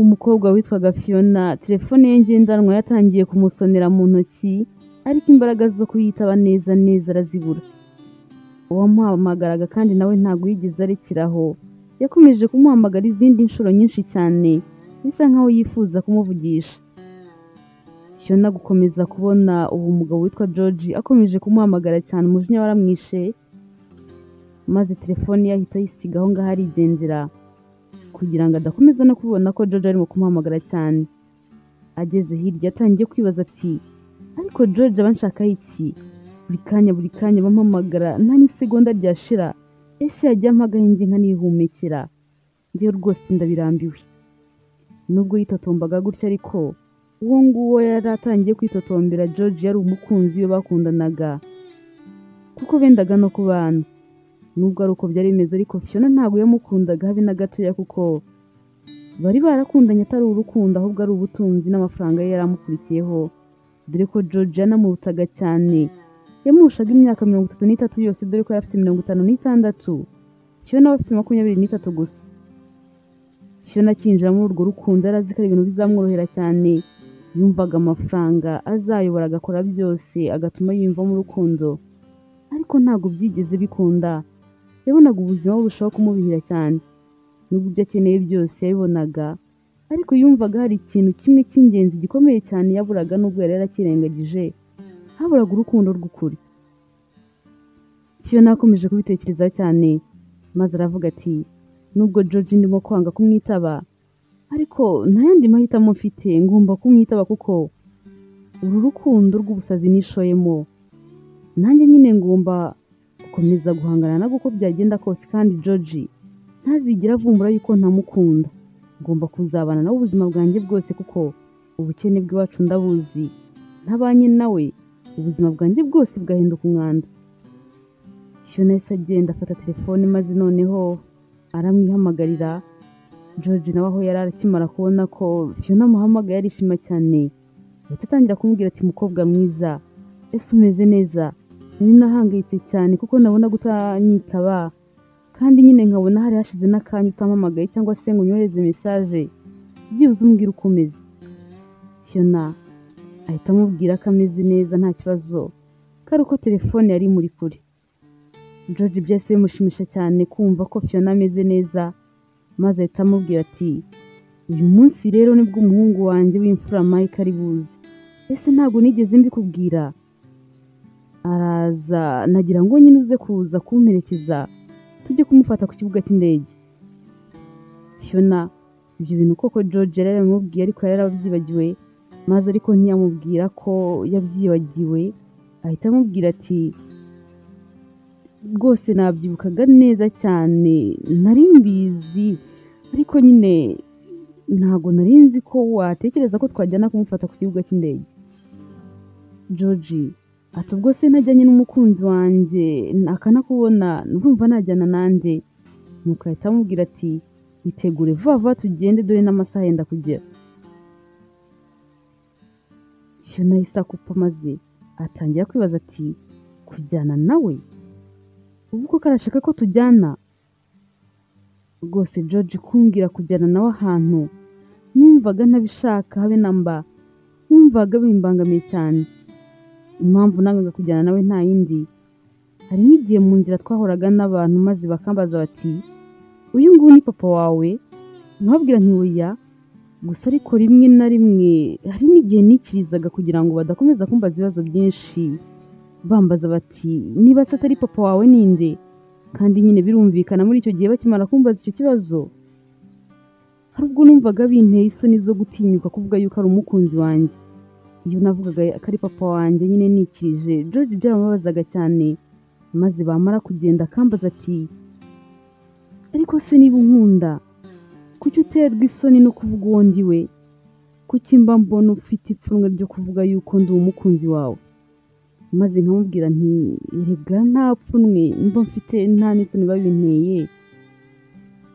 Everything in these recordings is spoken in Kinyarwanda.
umukobwa witwaga Fiona telefone ye ngendanwa yatangiye kumusonera mu ntoki ariko imbaraga zo kuyitaba neza neza arazibura. Uwamuhamagaraga kandi nawe ntabwo yigeze arekeraho, yakomeje kumuhamagara izindi nshuro nyinshi cyane bisa nkaho yifuza kumuvugisha. Fiona gukomeza kubona uwo mugabo witwa George akomeje kumuhamagara cyane umujinya waramwishe, maze telefone ye ahita ayisiga aho ngaho arigendera kugira ngo adakomeza no kubibona ko George arimo kumuhamagara cyane. Ageze hirya atangiye kwibaza ati ariko George abanshakaho iki? Buri kanya bampamagara nta n'isegonda ryashira, ese yajya ampagahinge nkanihumekera? Njyewe rwose ndabirambiwe. Nubwo yitotombaga gutya ariko uwo nguwo yari atangiye kwitotombera George yari umukunzi we bakundanaga kuko bendaga no kubana. Nubwo ari uko byari bimeze ariko Fiona ntabwo yamukundaga habe na gatoya kuko bari barakundanye atari urukundo ahubwo ari ubutunzi n'amafaranga ye yaramukurikiyeho, dore ko George yanamurutaga cyane, yamurushaga imyaka 33 yose dore ko yari afite 56, Fiona we afite 23 gusa. Fiona akinjira muri urwo rukundo arazi ko ari ibintu bizamworohera cyane, yumvaga amafaranga azayobora agakora byose agatuma yiyumva mu rukundo, ariko ntabwo byigeze bikunda. Yabonaga ubuzima burushaho kumubihira cyane, nubwo ibyo akeneye byose yabibonaga, ariko yumvaga hari ikintu kimwe cy'ingenzi gikomeye cyane yaburaga nubwo yari yarakirengagije, haburaga urukundo rw'ukuri. Fiona akomeje kubitekerezaho cyane, maze aravuga ati nubwo George ndimo kwanga kumwitaba, ariko nta yandi mahitamo mfite, ngomba kumwitaba kuko uru rukundo rw'ubusazi nishoyemo, nanjye nyine ngomba gukomeza guhangana nabwo uko byagenda kose, kandi George ntazigera avumbura yuko ntamukunda. Ngomba kuzabana nawe ubuzima bwanjye bwose kuko ubukene bw'iwacu ndabuzi, ntabanye nawe ubuzima bwanjye bwose bwahinduka umwanda. Fiona yahise agenda afata telefone maze noneho aramwihamagarira. George nawe aho yari akimara kubona ko Fiona amuhamagaye arishima cyane, ahita atangira kumubwira ati mukobwa mwiza, ese umeze neza? Nari nahangayitse cyane kuko nabona gutanyitaba, kandi nyine nkabona hari hashize n'akanya utampamagaye cyangwa se ngo unyohereze message, byibuze umbwira uko umeze. Fiona ahita amubwira ko ameze neza nta kibazo, kari uko telefone yari muri kure. George byahise bimushimisha cyane kumva ko Fiona ameze neza, maze ahita amubwira ati uyu munsi rero nibwo umuhungu wanjye w'imfura Mike ari buze, ese ntabwo nigeze mbikubwira? Araza, nagira ngo nyine uze kuza kumperekeza tujye kumufata ku kibuga cy'indege. Fiona ibyo bintu koko George yari yaramubwiye ariko yari yarabyibagiwe, maze ariko ntiyamubwira ko yabyibagiwe, ahita amubwira ati rwose nabyibukaga neza cyane, nari mbizi ariko nyine ntabwo nari nzi ko watekereza ko twajyana kumufata ku kibuga cy'indege. George ati ubwo se ntajyanye n'umukunzi wanjye akanakubona urumva najyana nanjye? Nuko ahita amubwira ati itegure vuba vuba tugende dore n'amasaha yenda kugera. Fiona yahise akupa maze atangira kwibaza ati kujyana nawe? Ubu ko karashaka ko tujyana? Rwose George kumbwira kujyana nawe ahantu numvaga ntabishaka habe namba, numvaga bimbangamiye cyane. Impamvu nangaga kujyana nawe nta yindi, hari n'igihe mu nzira twahoraga n'abantu maze bakambaza bati uyu nguyu ni papa wawe? Nkababwira nti oya, gusa ariko rimwe na rimwe hari n'igihe nikirizaga kugira ngo badakomeza kumbaza ibibazo byinshi, bambaza bati niba se atari papa wawe ninde? Kandi nyine birumvikana muri icyo gihe bakimara kumbaza icyo kibazo, hari ubwo numvaga binteye isoni zo gutinyuka kuvuga yuko ari umukunzi wanjye. Iyo navugaga ko ari papa wanjye nyine nikirije, George byaramubazaga cyane, maze bamara kugenda akambaza ati ariko se niba unkunda kuki uterwa isoni no kuvuga uwo ndi we? Kuki mba mbona ufite ipfunwe ryo kuvuga yuko ndi umukunzi wawe? Maze nkamubwira nti erega nta pfunwe mba mfite, nta n'isoni babinteye,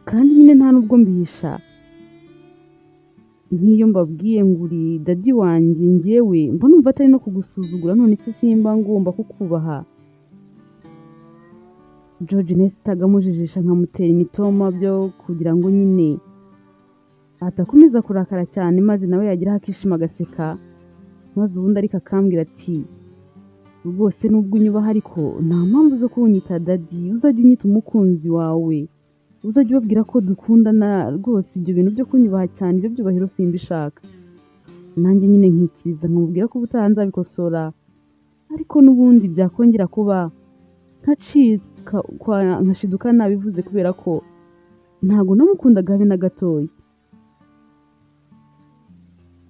kandi nyine nta n'ubwo mbihisha. Nk'iyo mbabwiye ngo uri dadi wanjye njyewe mba numva atari no kugusuzugura, none se simba ngomba kukubaha? George nahise agamujijisha nkamutera imitoma byo kugira ngo nyine atakomeza kurakara cyane maze nawe yageraho akishima agaseka, maze ubundi ariko akambwira ati rwose nubwo unyubaha ariko nta mpamvu zo kunyita dadi, uzajya unyita umukunzi wawe, uzajya ubabwira ko dukundana rwose, ibyo bintu byo kunyubaha cyane ibyo byubahiro simbishaka. Nanjye nyine nkikiriza nkamubwira ko ubutaha nzabikosora, ariko n'ubundi byakongera kuba nkashiduka nabivuze kubera ko ntabwo namukundaga habe na gatoya.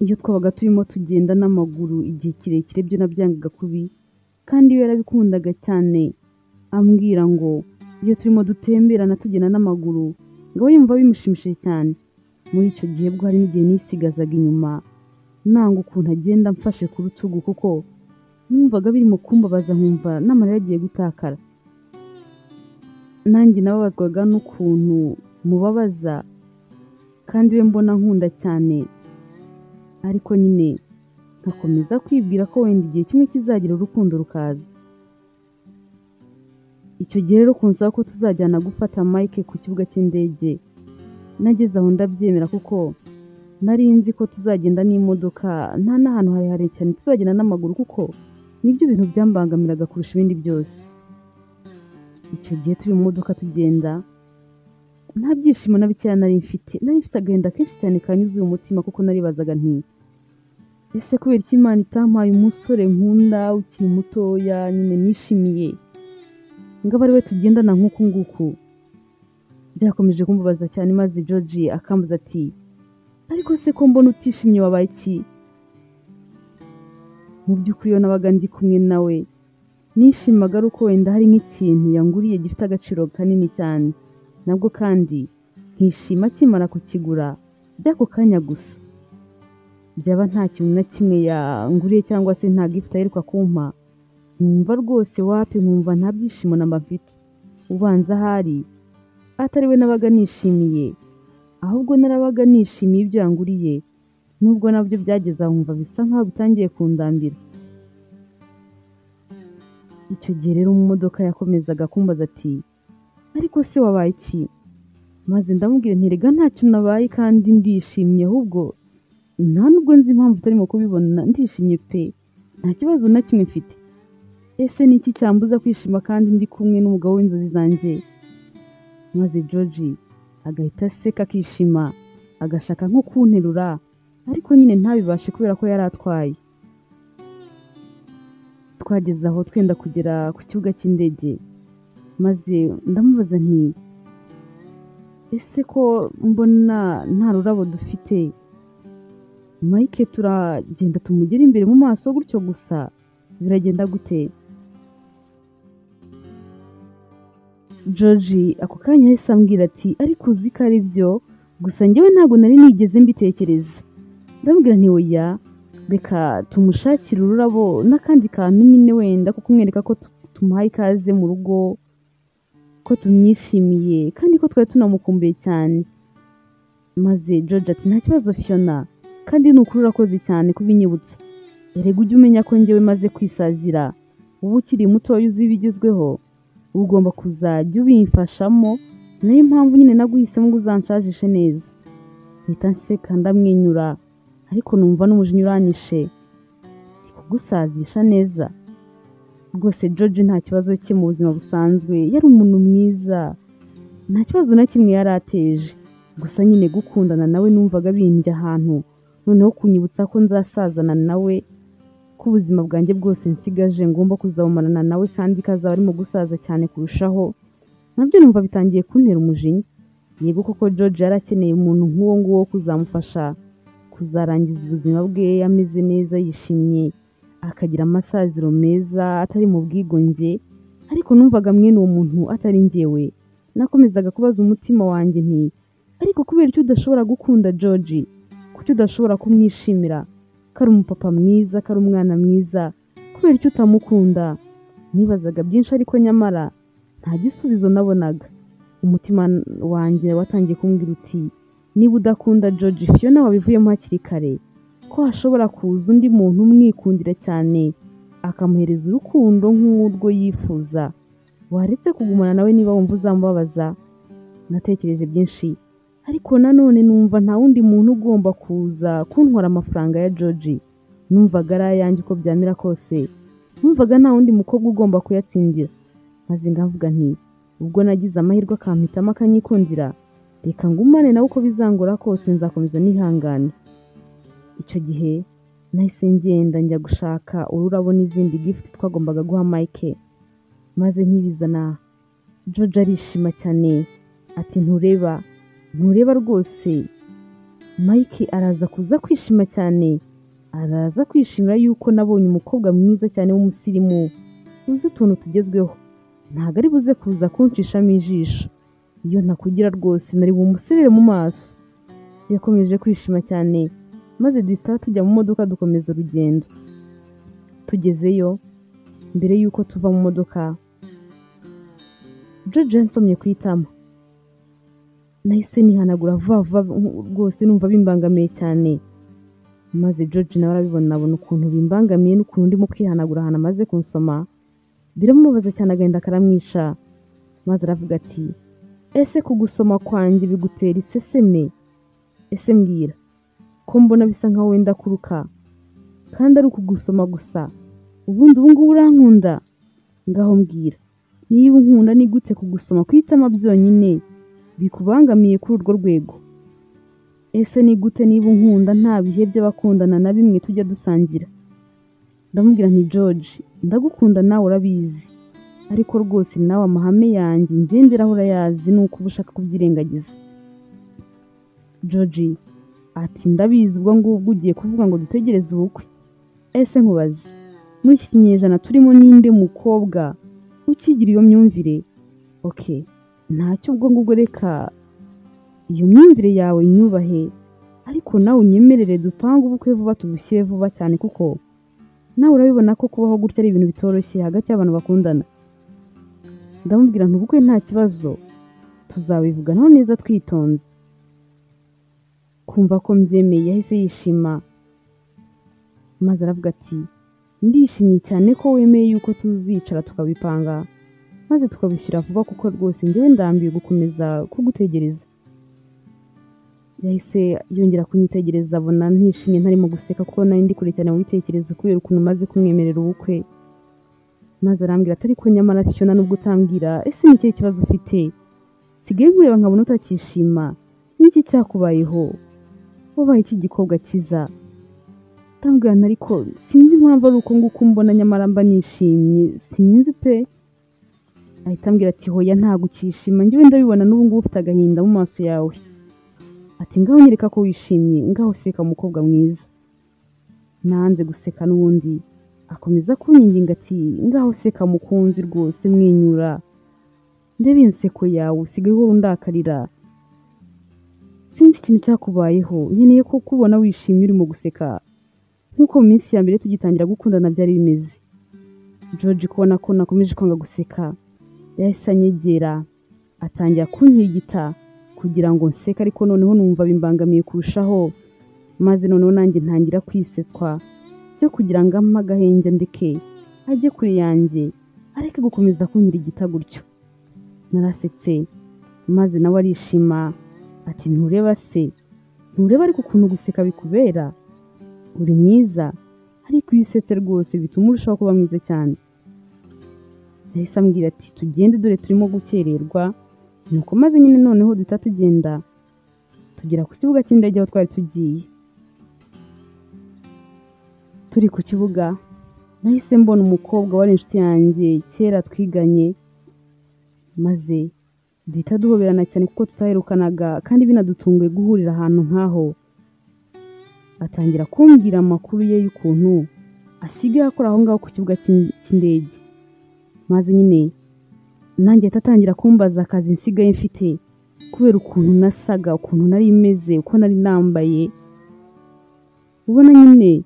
Iyo twabaga turimo tugenda n'amaguru igihe kirekire byo nabyangaga kubi, kandi we yarabikundaga cyane, ambwira ngo iyo turimo dutemberana tugenda n'amaguru ngo we yumva bimushimishije cyane. Muri icyo gihe bwo hari n'igihe nisigazaga inyuma nanga ukuntu agenda mfashe ku rutugu kuko numvaga birimo kumbabaza nkumva n'amarira agiye gutakara. Nanjye nababazwaga n'ukuntu mubabaza kandi we mbona nkunda cyane, ariko nyine nkakomeza kwibwira ko wenda igihe kimwe kizagira urukundo rukaza. Icyo gihe rero kunsaba ko tuzajyana gufata Mike ku kibuga cy'indege, nageze aho ndabyemera kuko nari nzi ko tuzagenda n'imodoka nta n'ahantu harehare cyane, tuzagenda n'amaguru kuko nibyo bintu byambangamiraga kurusha ibindi byose. Icyo gihe turi mu modoka tugenda, nta byishimo na bikeya nari mfite agahinda kenshi cyane kanyuzuye umutima kuko naribazaga nti ese kubera iki Imana itampaye umusore nkunda ukiri mutoya nyine nishimiye ngo abe ari we tugendana nk'uku nguku. Byakomeje kumbabaza cyane maze George akambuza ati ariko se ko mbona utishimye wabaye iki? Mu by'ukuri iyo nabaga ndi kumwe nawe nishimaga ari uko wenda hari nk'ikintu yanguriye gifite agaciro kanini cyane, nabwo kandi nkishima akimara kukigura by'ako kanya gusa. Byaba nta kintu na kimwe yanguriye cyangwa se nta gift aheruka kumpa, nkumva rwose wapi, nkumva nta byishimo namba mfite. Ubanza ahari atari we nabaga nishimiye, ahubwo narabaga nishimiye ibyo yanguriye, nubwo nabyo byageze aho nkumva bisa nkaho bitangiye kundambira. Icyo gihe rero mu modoka yakomezaga kumbaza ati ariko se wabaye iki? Maze ndamubwira nti rega ntacyo nabaye kandi ndishimye, ahubwo nta nubwo nzi impamvu utarimo kubibona, ndishimye pe, nta kibazo na kimwe mfite. Ese ni iki cyambuza kwishima kandi ndi kumwe n'umugabo w'inzozi zanjye? Maze George agahita aseka akishima, agashaka nko kunterura, ariko nyine ntabibashe kubera ko yari atwaye. Twageze aho twenda kugera ku kibuga cy'indege, maze ndamubaza nti ese ko mbona nta rurabo dufite, Mike turagenda tumugera imbere mu maso gutyo gusa, biragenda gute? George ako kanya yahise ambwira ati ariko uzi ko ari byo, gusa njyewe ntabwo nari nigeze mbitekereza. Ndamubwira nti oya, reka tumushakire ururabo n'akandi kantu nyine wenda ko kumwereka ko tumuhaye ikaze mu rugo, ko tumwishimiye kandi ko twari tunamukumbuye cyane. Maze George ati nta kibazo Fiona, kandi ni ukuri urakoze cyane kubinyibutsa. Erega ujye umenya ko njyewe maze kwisazira, ubu ukiri mutoya uzi ibigezweho, ugomba kuzajya ubimfashamo, niyo mpamvu nyine naguhisemo ngo uzanshajishe neza. Mpita nseka ndamwenyura, ariko numva n'umujinya uranyishe, kugusazisha neza. Rwose George nta kibazo cye mu buzima busanzwe, yari umuntu mwiza, nta kibazo na kimwe yari ateje, gusa nyine gukundana nawe numvaga bindya ahantu, noneho kunyibutsa ko nzasazana nawe, ko ubuzima bwanjye bwose nsigaje ngomba kuzabumarana nawe kandi kazaba arimo gusaza cyane kurushaho, nabyo numva bitangiye kuntera umujinya. Yego koko George yari akeneye umuntu nk'uwo nguwo kuzamufasha kuzarangiza ubuzima bwe ameze neza, yishimye, akagira amasaziro meza atari mu bwigunge, ariko numvaga mwene uwo muntu atari njyewe. Nakomezaga kubaza umutima wanjye nti ariko kubera icyo udashobora gukunda George, kuki udashobora kumwishimira, kari umupapa mwiza, kari umwana mwiza, kubera icyo utamukunda? Nibazaga byinshi ariko nyamara nta gisubizo nabonaga. Umutima wanjye watangiye kumbwira uti niba udakunda George, Fiona wabivuyemo hakiri kare, ko hashobora kuza undi muntu umwikundira cyane akamuhereza urukundo nk'urwo yifuza, waretse kugumana nawe niba wumva uzamubabaza. Natekereje byinshi ariko nanone numva nta wundi muntu ugomba kuza kuntwara amafaranga ya George. Numvaga ari ayanjye uko byamera kose, numvaga nta wundi mukobwa ugomba kuyatsindira. Maze ngavuga nti ubwo nagize amahirwe akampitamo akanyikundira, reka ngumane nawe uko bizangora kose, nzakomeza nihangane. Icyo gihe nahise ngenda njya gushaka ururabo n'izindi gift twagombaga guha Mike. Maze nkibizana George arishima cyane ati ntureba rwose. Mike araza kuza kwishima cyane, araza kwishimira yuko nabonye umukobwa mwiza cyane w'umusirimu uzi utuntu tugezweho, ntabwo ari buze kuza kunshishamo ijisho. Iyo ntakugira rwose nari bumuserere mu maso. Yakomeje kwishima cyane, maze duhita tujya mu modoka dukomeza urugendo. Tugezeyo, mbere yuko tuva mu modoka, George yansomye ku itama. Nahise nihanagura vuba rwose numva bimbangamiye cyane. Maze George nawe arabibona, abona ukuntu bimbangamiye n'ukuntu ndimo kwihanagura ahantu amaze kunsoma. Biramubaza cyane, agahinda karamwisha. Maze aravuga ati ese kugusoma kwanjye bigutera iseseme? Ese mbwira ko mbona bisa nkaho wenda kuruka, kandi ari ukugusoma gusa, ubundi ubu ngubu urankunda? Ngaho mbwira, niba unkunda ni gute kugusoma ku itama byonyine bikubangamiye kuri urwo rwego? Ese ni gute niba unkunda nta bihe by'abakundana na bimwe tujya dusangira? Ndamubwira nti George, ndagukunda nawe urabizi, ariko rwose nawe amahame yanjye ngenderaho urayazi, nuko uba ushaka kubyirengagiza. George ati ndabizi, ubwo ngubwo ugiye kuvuga ngo dutegereze ubukwe. Ese nkubaze, muri iki kinyejana turimo ninde mukobwa ukigira iyo myumvire? Okay, ntacyo ubwo ngubwo reka iyo myumvire yawe nyubahe, ariko nawe unyemerere dupange ubukwe vuba, tubushyire vuba cyane, kuko nawe urabibona ko kubaho gutya ari ibintu bitoroshye hagati y'abantu bakundana. Ndamubwira nti ubukwe nta kibazo, tuzabivuganaho neza twitonze. Kumva ko mbyemeye yahise yishima, maze aravuga ati ndishimye cyane ko wemeye yuko tuzicara tukabipanga, maze tukabishyira vuba, kuko rwose njyewe ndambiwe gukomeza kugutegereza. Yahise yongera kunyitegereza, abona ntishimye ntarimo guseka kuko nari ndi kure cyane mu bitekerezo kubera ukuntu maze kumwemerera ubukwe. Maze arambwira ati ariko nyamara Fiona, nubwo utambwira, ese ni ikihe kibazo ufite? Sigaye nkureba nkabona utakishima, n'iki cyakubayeho? Wabaye iki gikobwa cyiza? Ndambwira ariko sinzi impamvu ari uko nguko mbona, nyamara mba nishimye, sinzi pe. Ahita ambwira ati hoya ntabwo ukishima, njyewe ndabibona n'ubu ngubu ufite agahinda mu maso yawe. Ati ngaho nyereka ko wishimye, ngaho seka mukobwa mwiza. Nanze guseka n'ubundi, akomeza kunyinginga ati ngaho seka mukunzi rwose, mwenyura, ndebe inseko yawe, usigaye uhora undakarira. Sinzi ikintu cyakubayeho, nkeneye ko kubona wishimye urimo guseka nk'uko mu minsi ya mbere tugitangira gukundana byari bimeze. George kubona ko nakomeje kwanga guseka, yahise anyegera, atangira kunkigita kugira ngo nseke, ariko noneho numva bimbangamiye kurushaho. Maze noneho nanjye ntangira kwisetswa byo kugira ngo ampe agahenge ndeke ajye kure yanjye, areke gukomeza kunkirigita gutyo. Narasetse, maze nawe arishima ati ntureba se, ntureba ariko ukuntu guseka bikubera, uri mwiza, ariko iyo usetse rwose bituma urushaho kuba mwiza cyane. Yahise ambwira ati tugende dore turimo gukererwa. Nuko maze nyine noneho duhita tugenda tugera ku kibuga cy'indege aho twari tugiye. Turi ku kibuga, nahise mbona umukobwa wari inshuti yanjye kera twiganye, maze duhita duhoberana cyane kuko tutaherukanaga kandi binadutunguye guhurira ahantu nk'aho. Atangira kumbwira amakuru ye y'ukuntu asigaye akora aho ngaho ku kibuga cy'indege. Maze nyine nanjye tatangira kumbaza akazi nsigaye mfite kubera ukuntu nasaga, ukuntu nari meze, uko nari nambaye. Ubona nyine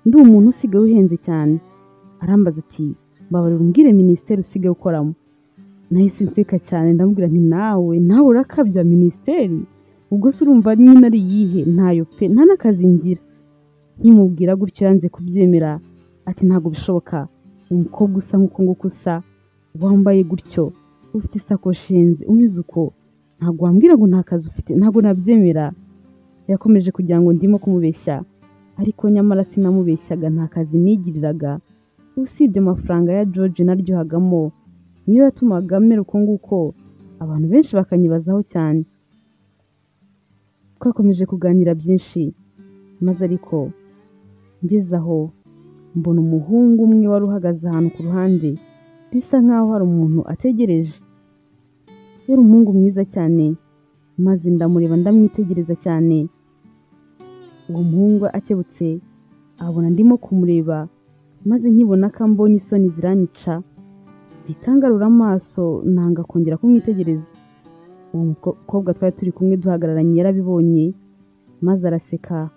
ndi umuntu usigaye uhenze cyane. Arambaza ati babarira umbwire ministeri usigaye ukoramo. Nahise nseka cyane, ndamubwira nti nawe urakabya ministeri, ubwo se urumva nyine ari yihe? Ntayo pe, nta n'akazi ngira. Nkimubwira gutyo yanze kubyemera, ati ntabwo bishoboka, umukobwa usa nk'uko nguko usa, wambaye gutyo, ufite isakoshi henze, umeze uko, ntabwo wambwira ngo nta kazi ufite, ntabwo nabyemera. Yakomeje kugira ngo ndimo kumubeshya, ariko nyamara sinamubeshyaga, nta kazi nigiriraga usibye amafaranga ya George naryohagamo, niyo yatumaga mera uko nguko, abantu benshi bakanyibazaho cyane. Twakomeje kuganira byinshi, maze ariko ngeze aho mbona umuhungu umwe wari uhagaze ahantu ku ruhande, bisa nkaho hari umuntu ategereje. Yari umuhungu mwiza cyane, maze ndamureba ndamwitegereza cyane. Uwo muhungu akebutse abona ndimo kumureba, maze nkibona ko ambonye isoni ziranyica, bitangarura amaso nanga kongera kumwitegereza. Uwo mukobwa twari turi kumwe duhagararanye yarabibonye, maze araseka.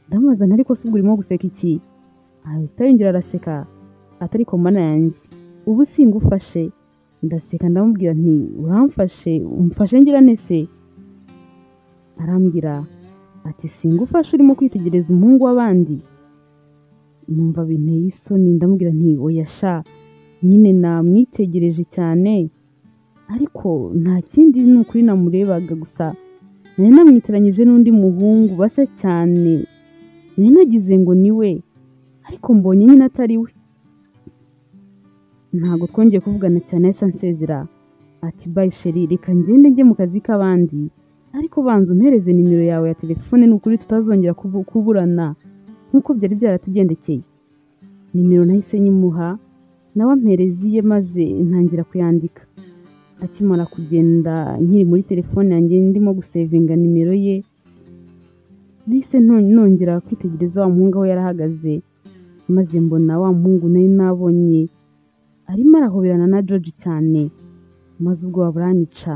Ndamubaza nti ariko se ubwo urimo guseka iki? Ahita yongera araseka, atari ko mana yanjye, ubu singufashe. Ndaseka ndamubwira nti uramfashe, umfashe ngira nese? Arambwira ati singufashe, urimo kwitegereza umuhungu w'abandi. Numva binteye isoni, ndamubwira nti oya sha, nyine namwitegereje cyane, ariko nta kindi, ni ukuri namurebaga gusa, nari namwitiranyije n'undi muhungu basa cyane, nari nagize ngo ni we, ariko mbonye nyine atari we. Ntabwo twongeye kuvugana cyane, yahise ansezera ati bye sheri, reka ngende njye mu kazi k'abandi, ariko banza umpereze nimero yawe ya telefone, ni ukuri tutazongera kuburana nk'uko byari byaratugendekeye. Nimero nahise nyimuha, nawe ampereza iye, maze ntangira kuyandika. Akimara kugenda nkiri muri telefone yanjye ndimo gusevinga nimero ye, nahise nongera kwitegereza wa muhungu aho yarahagaze, maze mbona wa muhungu nari nabonye arimo arahoberana na George cyane, maze ubwoba buranyica.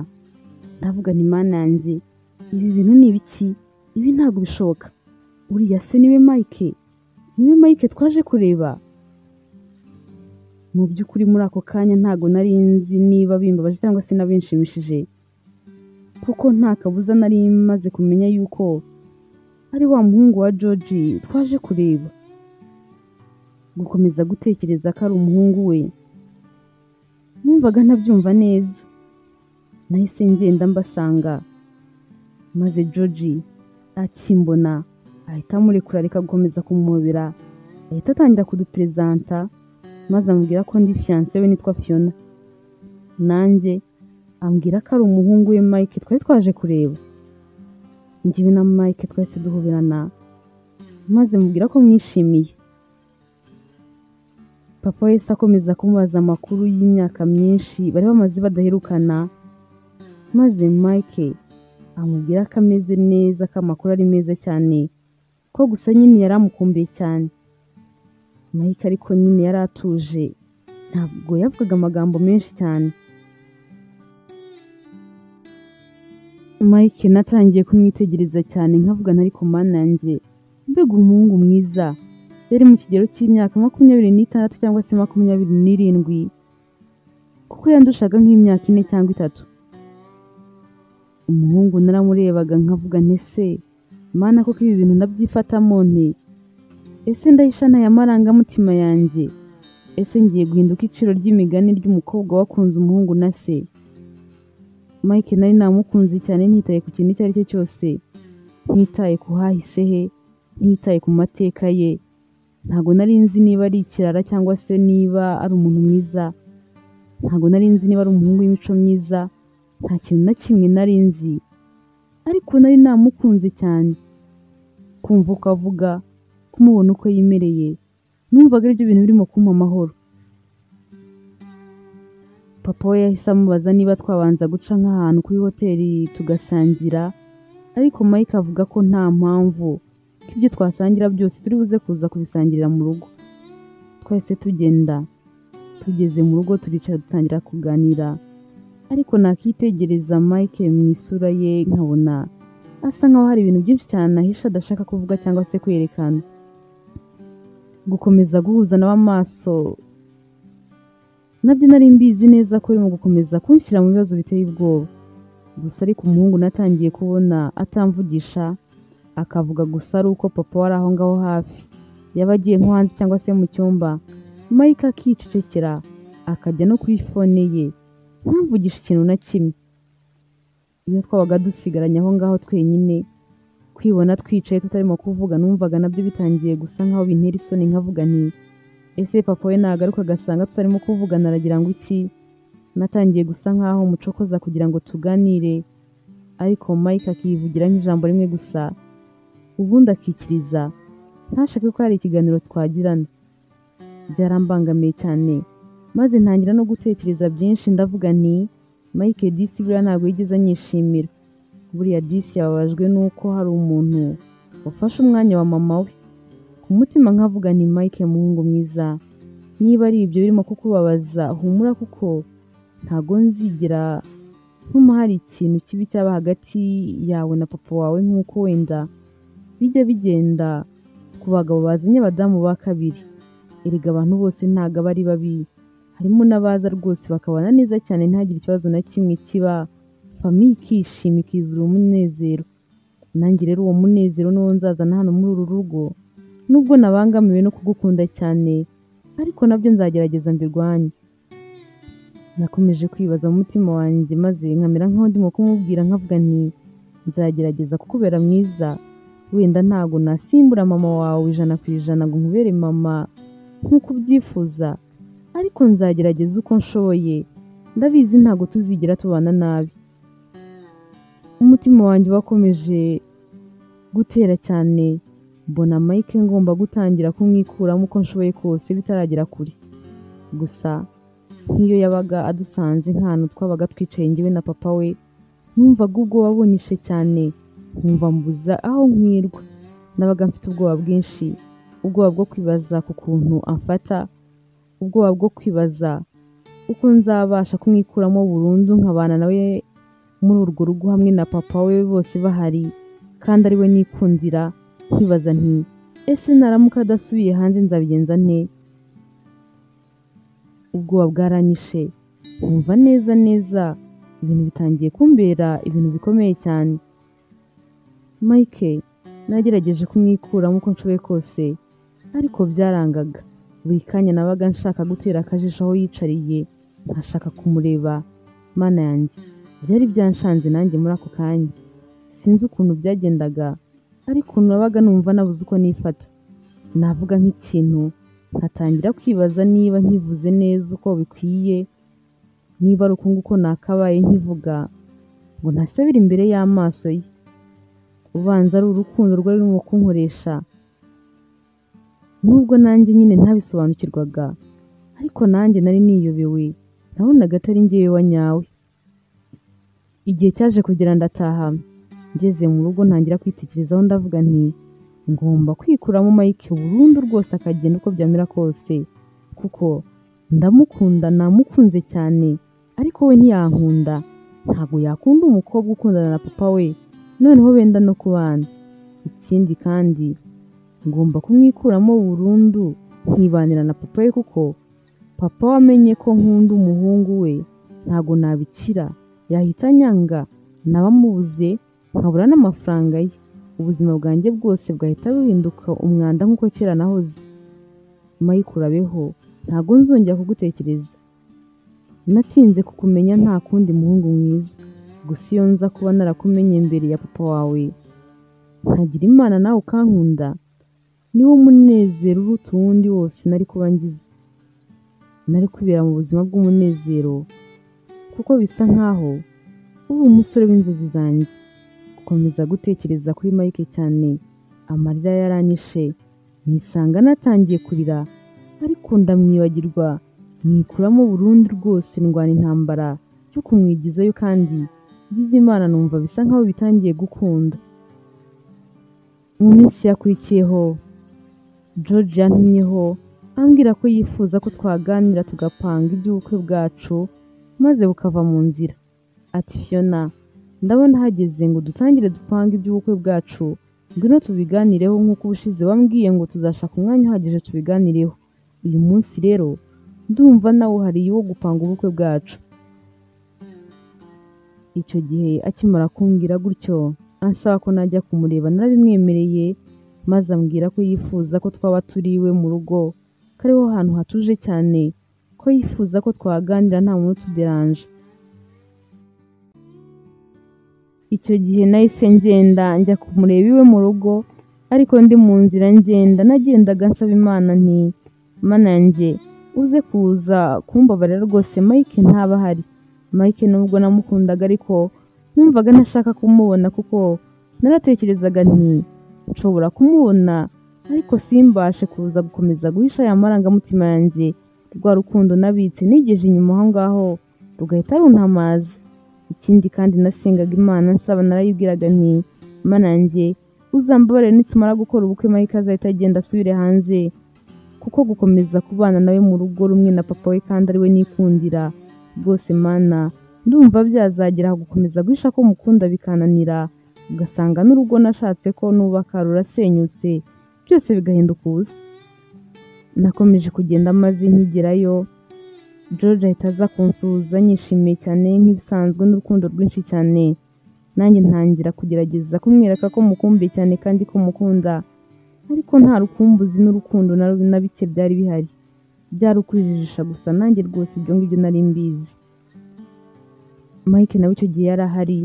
Ndavuga nti mana yanjye, ibi bintu ni ibiki? Ibi ntabwo bishoboka. Uriya se niwe Mike? Niwe Mike twaje kureba? Mu by'ukuri muri ako kanya ntabwo nari nzi niba bimbabaje cyangwa se nabinshimishije, kuko nta kabuza nari maze kumenya yuko ari wa muhungu wa George twaje kureba. Gukomeza gutekereza ko ari umuhungu we, numvaga ntabyumva neza. Nahise ngenda mbasanga, maze George akimbona ahita amurekura, areka gukomeza kumuhobera, ahita atangira kuduperezanta, maze amubwira ko ndi fiancé we nitwa Fiona. Nanjye ambwira ko ari umuhungu we Mike twari twaje kureba. Njyewe na Mike twahise duhoberana, maze mubwira ko mwishimiye. Papa wese akomeza kumubaza amakuru y'imyaka myinshi bari bamaze badaherukana, maze Mike amubwira ko ameze neza, ko amakuru ari meza cyane, ko gusa nyine yari amukumbuye cyane. Mike ariko nyine yari atuje, ntabwo yavugaga amagambo menshi cyane. Mike natangiye kumwitegereza cyane, nkavuga nti ariko mana yanjye, mbega umuhungu mwiza. Yari mu kigero cy'imyaka 26 cyangwa se 27, kuko yandushaga nk'imyaka 4 cyangwa 3. Umuhungu naramurebaga nkavuga nti se mana, koko ibi bintu ndabyifatamo nte? Ese ndahishana ya marangamutima yanjye? Ese ngiye guhinduka iciro ry'imigani ry'umukobwa wakunze umuhungu na se? Mike nari namukunze cyane, ntitaye ku kintu icyo ari cyo cyose, ntitaye ku hahise he, ntitaye ku mateka ye. Ntabwo nari nzi niba ari ikirara cyangwa se niba ari umuntu mwiza. Ntabwo nari nzi niba ari umuhungu w'imico myiza. Nta kintu na kimwe nari nzi, ariko nari namukunze cyane. Kumva uko avuga, kumubona uko yimereye, numvaga ari byo bintu birimo kumpa amahoro. Papa we yahise amubaza niba twabanza guca nk'ahantu kuri hoteli tugasangira, ariko Mike avuga ko nta mpamvu, ko ibyo twasangira byose turi buze kuza kubisangirira mu rugo. Twese tugenda, tugeze mu rugo turicara dutangira kuganira, ariko nakitegereza Mike mu isura ye nkabona asa nkaho hari ibintu byinshi cyane ahisha adashaka kuvuga cyangwa se kwerekana. Gukomeza guhuza n'amaso nabyo nari mbizi neza ko arimo gukomeza kunshyira mu bibazo biteye ubwoba. Gusa ariko umuhungu natangiye kubona atamvugisha, akavuga gusa ari uko papa wari aho ngaho hafi, yaba agiye nko hanze cyangwa se mu cyumba. Mike akicecekera, akajya no kuri fone ye, ntamvugisha ikintu na kimwe. iyo twabaga dusigaranye aho ngaho twenyine kwibona twicaye tutarimo kuvuga numvaga nabyo bitangiye gusa nkaho bintera isoni nkavuga nti ese papa we nagaruka agasanga tutarimo kuvugana aragira ngo iki. Natangiye gusa nkaho mucokoza kugira ngo tuganire, ariko Mike akivugira nk'ijambo rimwe gusa ubundi akikiriza ntashake ko hari ikiganiro twagirana. Byarambangamiye cyane maze ntangira no gutekereza byinshi ndavuga nti Mike disi buriya ntabwo yigeze anyishimira. Buriya disi yababajwe nuko hari umuntu wafashe umwanya wa mama we. Ku mutima nkavuga nti Mike muhungu mwiza, niba ari ibyo birimo kukubabaza humura, kuko ntago nzigera ntuma hari ikintu kibi cyaba hagati yawe na papa wawe nk'uko wenda bijya bigenda ku bagabo bazanye abadamu ba kabiri. Erega abantu bose ntago aba ari babi, harimo n'abaza rwose bakabana neza cyane ntagire ikibazo na kimwe kiba, famiye ikishima ikizura umunezero. Nanjye rero uwo munezero niwo nzazana hano muri uru rugo, nubwo nabangamiwe no kugukunda cyane ariko nabyo nzagerageza mbirwanye. Nakomeje kwibaza mu mutima wanjye maze nkamera nkaho ndimo kumubwira nkavuga nti nzagerageza kukubera mwiza, wenda ntago nasimbura mama wawe 100% ngo nkubere mama nk'uko ubyifuza, ariko nzagerageza uko nshoboye. Ndabizi ntago tuzigera tubana nabi. Umutima wanjye wakomeje gutera cyane, mbona Mike ngomba gutangira kumwikuramo uko nshoboye kose bitaragera kure. Gusa nk'iyo yabaga adusanze nk'ahantu twabaga twicaye njyewe na papa we, numvaga ubwoba bunyishe cyane, nkumva mbuza aho nkwirwa. Nabaga mfite ubwoba bwinshi, ubwoba bwo kwibaza ku kuntu amfata, ubwoba bwo kwibaza uko nzabasha kumwikuramo burundu nkabana nawe muri urwo rugo hamwe na papa we bose bahari kandi ari we nikundira. Nkibaza nti ese naramuka adasubiye hanze nzabigenza nte? Ubwoba bwaranyishe, nkumva neza neza ibintu bitangiye kumbera ibintu bikomeye cyane. Mike nagerageje kumwikuramo uko nshoboye kose, ariko byarangaga. Buri kanya nabaga nshaka gutera akajisho aho yicariye, nkashaka kumureba. Mana yanjye, byari byanshanze nanjye muri ako kanya. Sinzi ukuntu byagendaga, ariko nabaga numva nabuze uko nifata. Navuga nk'ikintu nkatangira kwibaza niba nkivuze neza uko bikwiye, niba ari uko nguko nakabaye nkivuga ngo ntasabire imbere y'amaso ye. Ubanza ari urukundo rwari rurimo kunkoresha, nubwo nanjye nyine ntabisobanukirwaga, ariko nanjye nari niyobewe, nabonaga atari njyewe wa nyawe. Igihe cyaje kugera ndataha, ngeze mu rugo ntangira kwitekerezaho ndavuga nti ngomba kwikuramo Mike burundu rwose akagenda uko byamera kose, kuko ndamukunda, namukunze cyane, ariko we ntiyankunda. Ntabwo yakunda umukobwa ukundana na papa we noneho benda no kubana. Ikindi kandi ngomba kumwikuramo burundu nkibanira na papa we, kuko papa wamenye ko nkunda umuhungu we ntabwo nabikira, yahita anyanga, nabamubuze nkabura n'amafaranga ye, ubuzima bwanjye bwose bwahita buhinduka umwanda nk'uko kera nahoze. Mike urabeho, ntabwo nzongera kugutekereza. Natinze kukumenya nta kundi muhungu mwiza, gusa iyo nza kuba narakumenye mbere ya papa wawe nkagira Imana nawe ukankunda, niwo munezero uruta uwundi wose nari kuba ngize. Nari kwibera mu buzima bw'umunezero, kuko bisa nkaho uri umusore w'inzozi zanjye. Gukomeza gutekereza kuri Mike cyane, amarira yaranyishe, nisanga natangiye kurira, ariko ndamwibagirwa mwikuramo burundu rwose. Ndwana intambara yo kumwigizayo, kandi ngize Imana numva bisa nkaho bitangiye gukunda. Mu minsi yakurikiyeho, George yantumyeho ambwira ko yifuza ko twaganira tugapanga iby'ubukwe bwacu maze bukava mu nzira. Ati Fiona, ndabona hageze ngo dutangire dupange iby'ubukwe bwacu, ngwino tubiganireho nk'uko ubushize wambwiye ngo tuzashaka umwanya uhagije tubiganireho. Uyu munsi rero ndumva nawe uhariye wo gupanga ubukwe bwacu. Icyo gihe akimara kumbwira gutyo ansaba ko najya kumureba, narabimwemereye, maze ambwira ko yifuza ko twaba turi iwe mu rugo, ko ariho hantu hatuje cyane, ko yifuza ko twaganira nta muntu utuderanje. Icyo gihe nahise ngenda njya kumureba iwe mu rugo, ariko ndi mu nzira ngenda nagendaga nsaba Imana nti Mana yanjye uze kuza kumbabarira rwose Mike ntaba ahari. Mike nubwo namukundaga ariko numvaga ntashaka kumubona kuko naratekerezaga nti nshobora kumubona ariko simbashe kuza gukomeza guhisha aya marangamutima yanjye, rwa rukundo nabitse nigeje inyuma aho ngaho rugahita runtamaza. Ikindi kandi nasengaga Imana nsaba, narayibwiraga nti Mana yanjye uzambabarire nitumara gukora ubukwe Mike azahita agenda asubire hanze, kuko gukomeza kubana nawe mu rugo rumwe na papa we kandi ari we nikundira rwose Mana ndumva byazagera gukomeza guhisha ko mukunda bikananira, ugasanga n'urugo nashatse ko nubaka rurasenyutse byose bigahinduka ubusa. Nakomeje kugenda maze nkigerayo George ahita aza kunsuhuza nyishimiye cyane nk'ibisanzwe n'urukundo rwinshi cyane. Nanjye ntangira kugerageza kumwereka ko mukumbuye cyane kandi ko mukunda, ariko nta rukumbuzi n'urukundo na bike byari bihari, byari ukwijijisha gusa. Nanjye rwose ibyo ngibyo nari mbizi. Mike nawe icyo gihe yari ahari,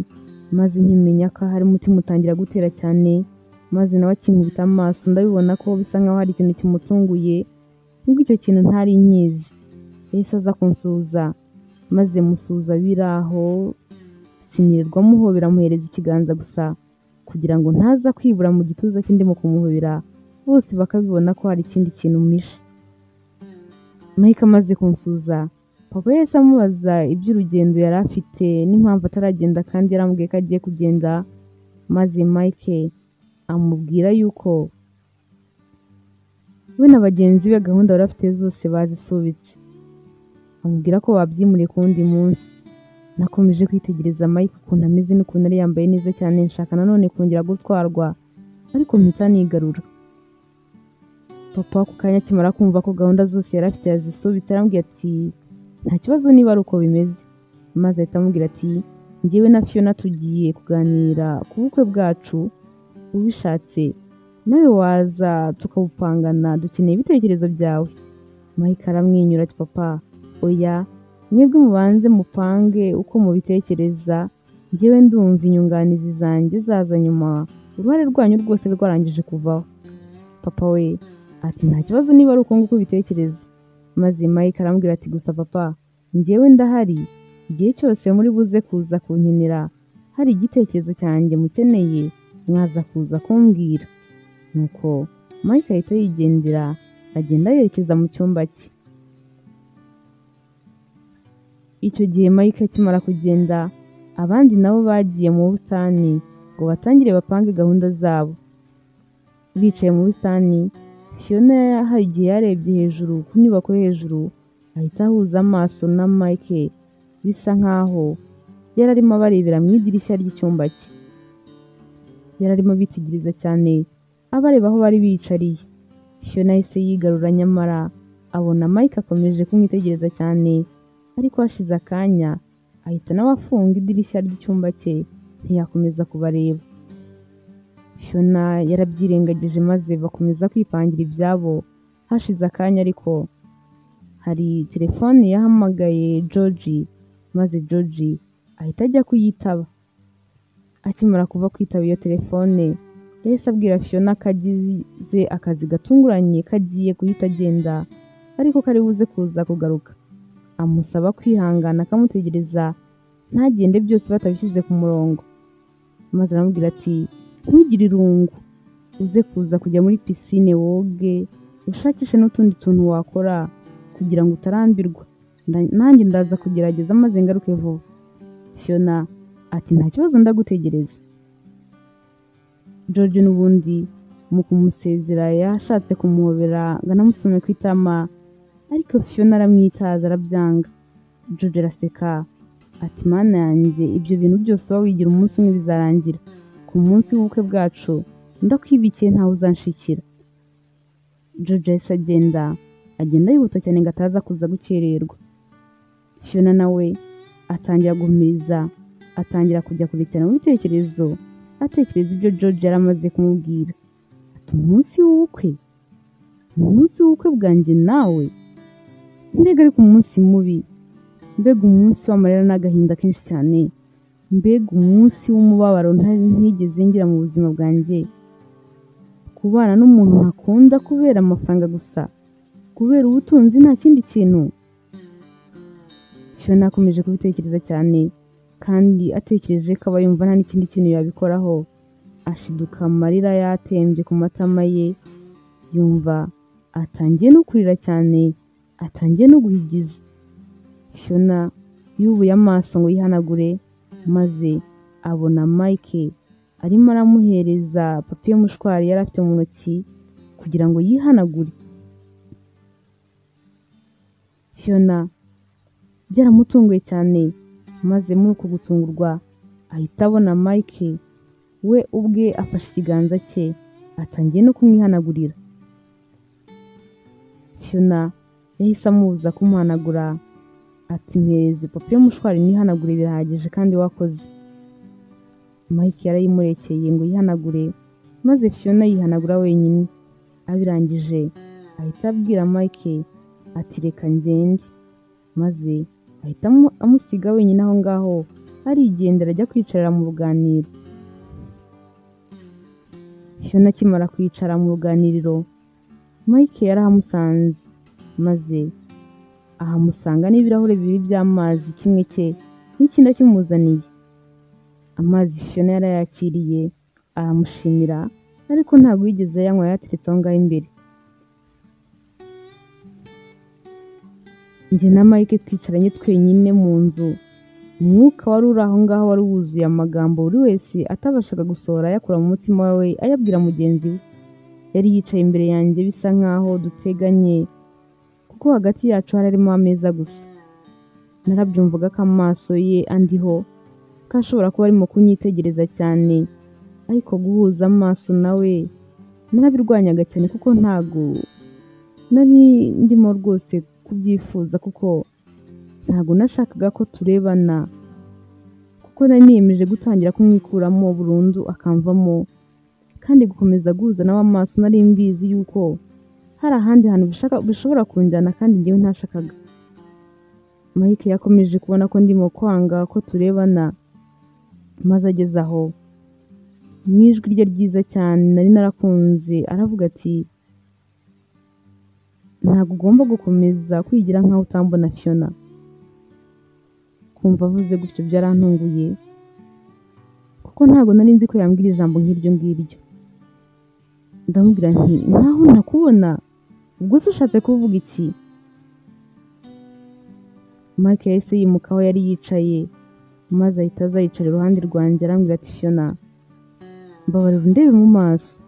maze nkimenya ko ahari umutima utangira gutera cyane, maze nawe akinkubita amaso ndabibona ko bisa nkaho hari ikintu kimutunguye, nubwo icyo kintu ntari nkizi. Yahise aza kunsuhuza, maze musuhuza biraho sinyirirwa muhobera muhereza ikiganza gusa kugira ngo ntaza kwibura mu gituza cye ndimo kumuhobera, bose bakabibona ko hari ikindi kintu mpishe. Mike amaze kunsuhuza, papa yahise amubaza iby'urugendo yari afite n'impamvu ataragenda kandi yarambwiye ko agiye kugenda, maze Mike amubwira yuko we na bagenzi be gahunda bari bafite zose bazisubitse, amubwira ko babyimuriye ku wundi munsi. Nakomeje kwitegereza Mike ukuntu ameze n'ukuntu yari yambaye neza cyane, nshaka nanone kongera gutwarwa ariko mpita nigarura. Papa ako kanya akimara kumva ko gahunda zose yari afite yazisubitse arambwira ati nta kibazo niba ari uko bimeze, maze ahita amubwira ati njyewe na Fiona tugiye kuganira ku bukwe bwacu, ubishatse nawe waza tukabupangana, dukeneye ibitekerezo byawe. Mike aramwenyura ati papa oya, mwebwe mubanze mupange uko mubitekereza, njyewe ndumva inyunganizi zanjye zaza nyuma, uruhare rwanyu rwose rwarangije kuvaho. Papa we ati nta kibazo niba ari uko nguko ubitekereza. Maze Mike arambwira ati gusa papa njyewe ndahari igihe cyose muri buze kuza kunkenera, hari igitekerezo cyanjye mukeneye mwaza kuza kumbwira. Nuko Mike ahita yigendera agenda yerekeza mu cyumba cye. Icyo gihe Mike akimara kugenda, abandi nabo bagiye mu busitani ngo batangire bapange gahunda zabo. Bicaye mu busitani, Fiona hari igihe yarebye hejuru ku nyubako hejuru, ahita ahuza amaso na Mike bisa nkaho yari arimo abarebera mu idirishya ry'icyumba cye. Yari arimo bitegereza cyane abareba aho bari bicariye. Fiona yahise yigarura, nyamara abona Mike akomeje kumwitegereza cyane, ariko hashize akanya ahita nawe afunga idirishya ry'icyumba cye ntiyakomeza kubareba. Fiona yarabyirengagije maze bakomeza kwipangira ibyabo. Hashize akanya ariko hari telefone yahamagaye George, maze George ahita ajya kuyitaba. Akimara kuva kwitaba iyo telefone, yahise abwira Fiona ko agize akazi gatunguranye kagiye guhita agenda, ariko kari buze kuza kugaruka. Amusaba kwihangana akamutegereza ntagende byose batabishyize ku murongo, maze aramubwira ati ntugire irungu, uze kuza kujya muri pisine woge, ushakishe n'utundi tuntu wakora kugira ngo utarambirwa, nanjye ndaza kugerageza maze ngaruke vuba. Fiona ati nta kibazo ndagutegereza. George n'ubundi mu kumusezera yashatse kumuhobera ngo anamusume ku itama, ariko Fiona aramwitaza arabyanga. George araseka ati mana yanjye ibyo bintu byose uba wigira umunsi umwe bizarangira, ku munsi w'ubukwe bwacu ndakwibikiye ntawe uzanshikira. George yahise agenda yihuta cyane ngo ataza kuza gukererwa. Fiona nawe atangira guhumiriza, atangira kujya kurekera mu bitekerezo, atekereza ibyo George yari amaze kumubwira. Ati umunsi w'ubukwe bwanjye nawe, mbega ariko umunsi mubi, mbega umunsi w'amarira n'agahinda kenshi cyane. mbega umunsi w'umubabaro ntigeze ngira mu buzima bwanjye, kubana n'umuntu ntakunda kubera amafaranga gusa, kubera ubutunzi nta kindi kintu. Fiona akomeje kubitekereza cyane, kandi atekereje ko aba yumva nta n'ikindi kintu yabikoraho, ashiduka amarira yatembye ku matama ye, yumva atangiye no kurira cyane, atangiye no guhigiza. Fiona yubuye amaso ngo yihanagure, maze abona Mike arimo aramuhereza papiye y'umushwari yari afite mu ntoki kugira ngo yihanagure. Fiona byaramutunguye cyane, maze muri uko gutungurwa ahita abona Mike we ubwe afashe ikiganza cye atangiye no kumwihanagurira. Fiona yahise amubuza kumuhanagura, ati mpereze papiye y'umushwari nihanagure birahagije kandi wakoze. Mike yarayimurekeye ngo yihanagure, maze Fiona yihanagura wenyine. Abirangije ahita abwira Mike ati reka ngende, maze ahita amusiga wenyine aho ngaho, arigendera ajya kwicarira mu ruganiriro. Fiona akimara kwicara mu ruganiriro, Mike yarahamusanze, maze ahamusanga n'ibirahure bibiri by'amazi, kimwe cye n'ikindi akimuzaniye. Amazi Fiona yarayakiriye aramushimira, ariko ntabwo yigeze ayanywa, yayateretse aho ngaho imbere. Njye na Mike twicaranye twenyine mu nzu, umwuka wari uri aho ngaho wari wuzuye amagambo buri wese atabashaga gusohora ayakura mu mutima we ayabwira mugenzi we. Yari yicaye imbere yanjye bisa nkaho duteganye, kuko hagati yacu harimo ameza gusa. Narabyumvaga ko amaso ye andiho, ko ashobora kuba arimo kunyitegereza cyane, ariko guhuza amaso nawe narabirwanyaga cyane, kuko ntago nari ndimo rwose kubyifuza, kuko ntago nashakaga ko turebana, kuko nari niyemeje gutangira kumwikuramo burundu akamvamo, kandi gukomeza guhuza nawe amaso nari mbizi yuko hari ahandi hantu bishobora kunjyana kandi njyewe ntashakaga. Mike yakomeje kubona ko ndimo kwanga ko turebana, maze ageze aho mu ijwi rye ryiza cyane nari narakunze aravuga ati ntabwo ugomba gukomeza kwigira nkaho utambona Fiona. Kumva avuze gutyo byarantunguye, kuko ntabwo nari nzi ko yambwira ijambo nk'iryo ngiryo. Ndamubwira nti nkaho ntakubona, ubwo se ushatse kuvuga iki? Mike yahise yimuka aho yari yicaye, maze ahita aza yicara iruhande rwanjye arambwira ati Fiona, mbabarira undebe mu maso.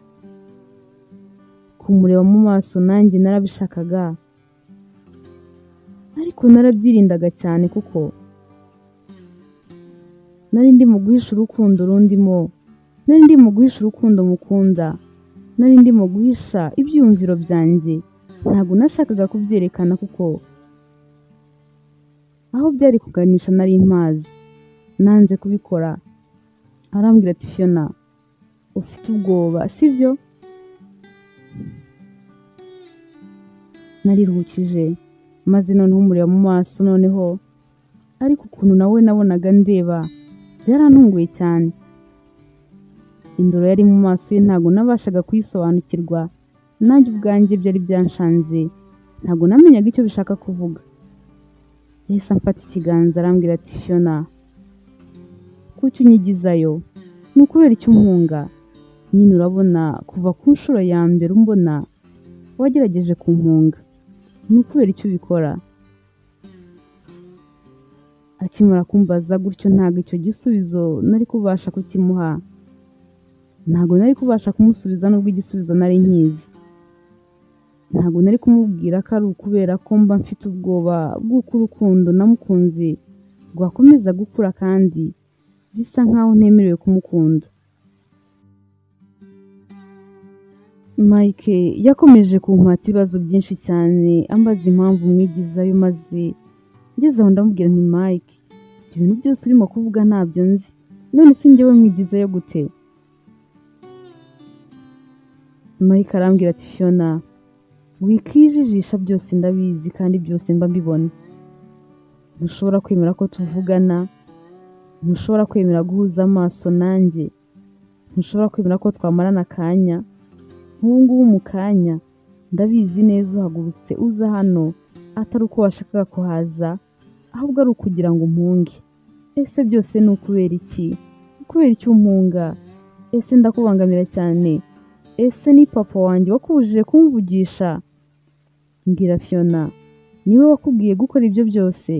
Kumureba mu maso nanjye narabishakaga, ariko narabyirindaga cyane, kuko nari ndimo guhisha urukundo rundimo, nari ndimo guhisha urukundo mukunda, nari ndimo guhisha ibyumviro byanjye. Ntabwo nashakaga kubyerekana, kuko aho byari kuganisha nari mpazi. Nanze kubikora. Arambwira ati Fiona, ufite ubwoba sibyo? Nariruhukije, maze noneho umureba mu maso noneho, ariko ukuntu nawe nabonaga ndeba byarantunguye cyane. Indoro yari mu maso ye ntabwo nabashaga kuyisobanukirwa, nanjye ubwanjye byari byanshanze, ntabwo namenyaga icyo bishaka kuvuga. Yahise amfata ikiganza arambwira ati Fiona, kuki unyigizayo? Ni ukubera icyo umpunga? Nyine urabona kuva ku nshuro ya mbere umbona wagerageje kumpunga, ni ukubera icyo ubikora? Akimara kumbaza gutyo ntabwo icyo gisubizo nari kubasha kukimuha, ntabwo nari kubasha kumusubiza nubwo igisubizo nari nkizi. Ntabwo nari kumubwira ko ari ukubera ko mba mfite ubwoba bw'uko urukundo namukunze rwakomeza gukura kandi bisa nkaho ntemerewe kumukunda. Mike yakomeje kumpata ibibazo byinshi cyane ambaza impamvu mwigizayo, maze ngeze aho ndamubwira nti Mike, ibintu byose urimo kuvuga ntabyo nzi, none se njyewe mwigizayo gute? Mike arambwira ati Fiona, wikijijisha, byose ndabizi kandi byose mba mbibona. Ntushobora kwemera ko tuvugana, ntushobora kwemera guhuza amaso nanjye, ntushobora kwemera ko twamarana akanya nk'ubu ngubu mu kanya. Ndabizi neza uhagurutse uza hano atari uko washakaga kuhaza, ahubwo ari ukugira ngo umpunge. Ese byose ni ukubera iki? Kubera icyo umpunga? Ese ndakubangamira cyane? Ese ni papa wanjye wakubujije kumvugisha? Mbwira Fiona, niwe wakubwiye gukora ibyo byose?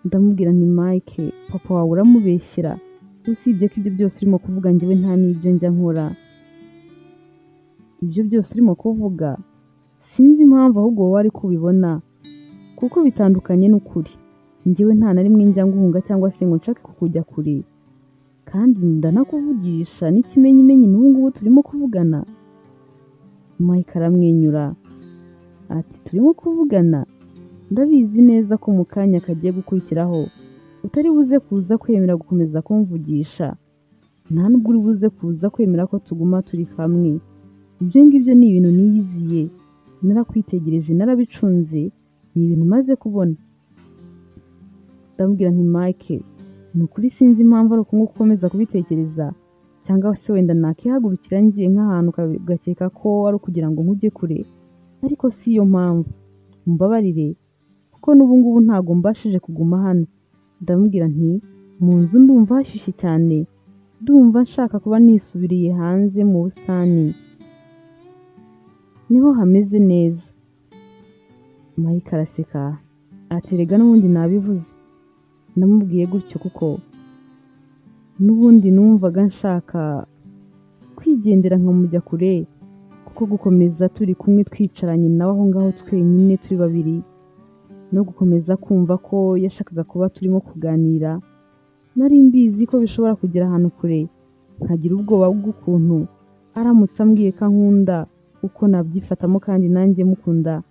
Ndamubwira nti Mike, papa wawe uramubeshyera, usibye ko ibyo byose urimo kuvuga njyewe nta n'ibyo njya nkora. Ibyo byose urimo kuvuga sinzi impamvu ahubwo wowe ari kubibona, kuko bitandukanye n'ukuri. Njyewe nta na rimwe njya nguhunga cyangwa se ngo nshake kukujya kure, kandi ndanakuvugisha n'ikimenyimenyi n'ubu ngubu turimo kuvugana. Mike aramwenyura ati turimo kuvugana, ndabizi neza ko mu kanya kagiye gukurikiraho utari buze kuza kwemera gukomeza kumvugisha, nta nubwo uri buze kuza kwemera ko tuguma turi hamwe. Ibyo ngibyo ni ibintu niyiziye, narakwitegereje, narabicunze, ni ibintu maze kubona. Ndamubwira nti Mike, ni ukuri sinzi impamvu ari uko ukomeza kubitekereza, cyangwa se wenda nakihagurukira ngiye nk'ahantu ugakeka ko ari ukugira ngo nkujye kure, ariko si yo mpamvu. Mumbabarire kuko n'ubu ngubu ntabwo mbashije kuguma hano. Ndamubwira nti mu nzu ndumva hashyushye cyane, ndumva nshaka kuba nisubiriye hanze mu busitani, niho hameze neza. Mike araseka ati rega n'ubundi nabivuze. Ndamubwiye gutyo kuko n'ubundi numvaga nshaka kwigendera nkamujya kure, kuko gukomeza turi kumwe twicaranye nawe aho ngaho twenyine turi babiri, no gukomeza kumva ko yashakaga kuba turimo kuganira, nari mbizi ko bishobora kugera ahantu kure, nkagira ubwoba bw'ukuntu aramutse ambwiye ko ankunda uko nabyifatamo kandi nanjye mukunda.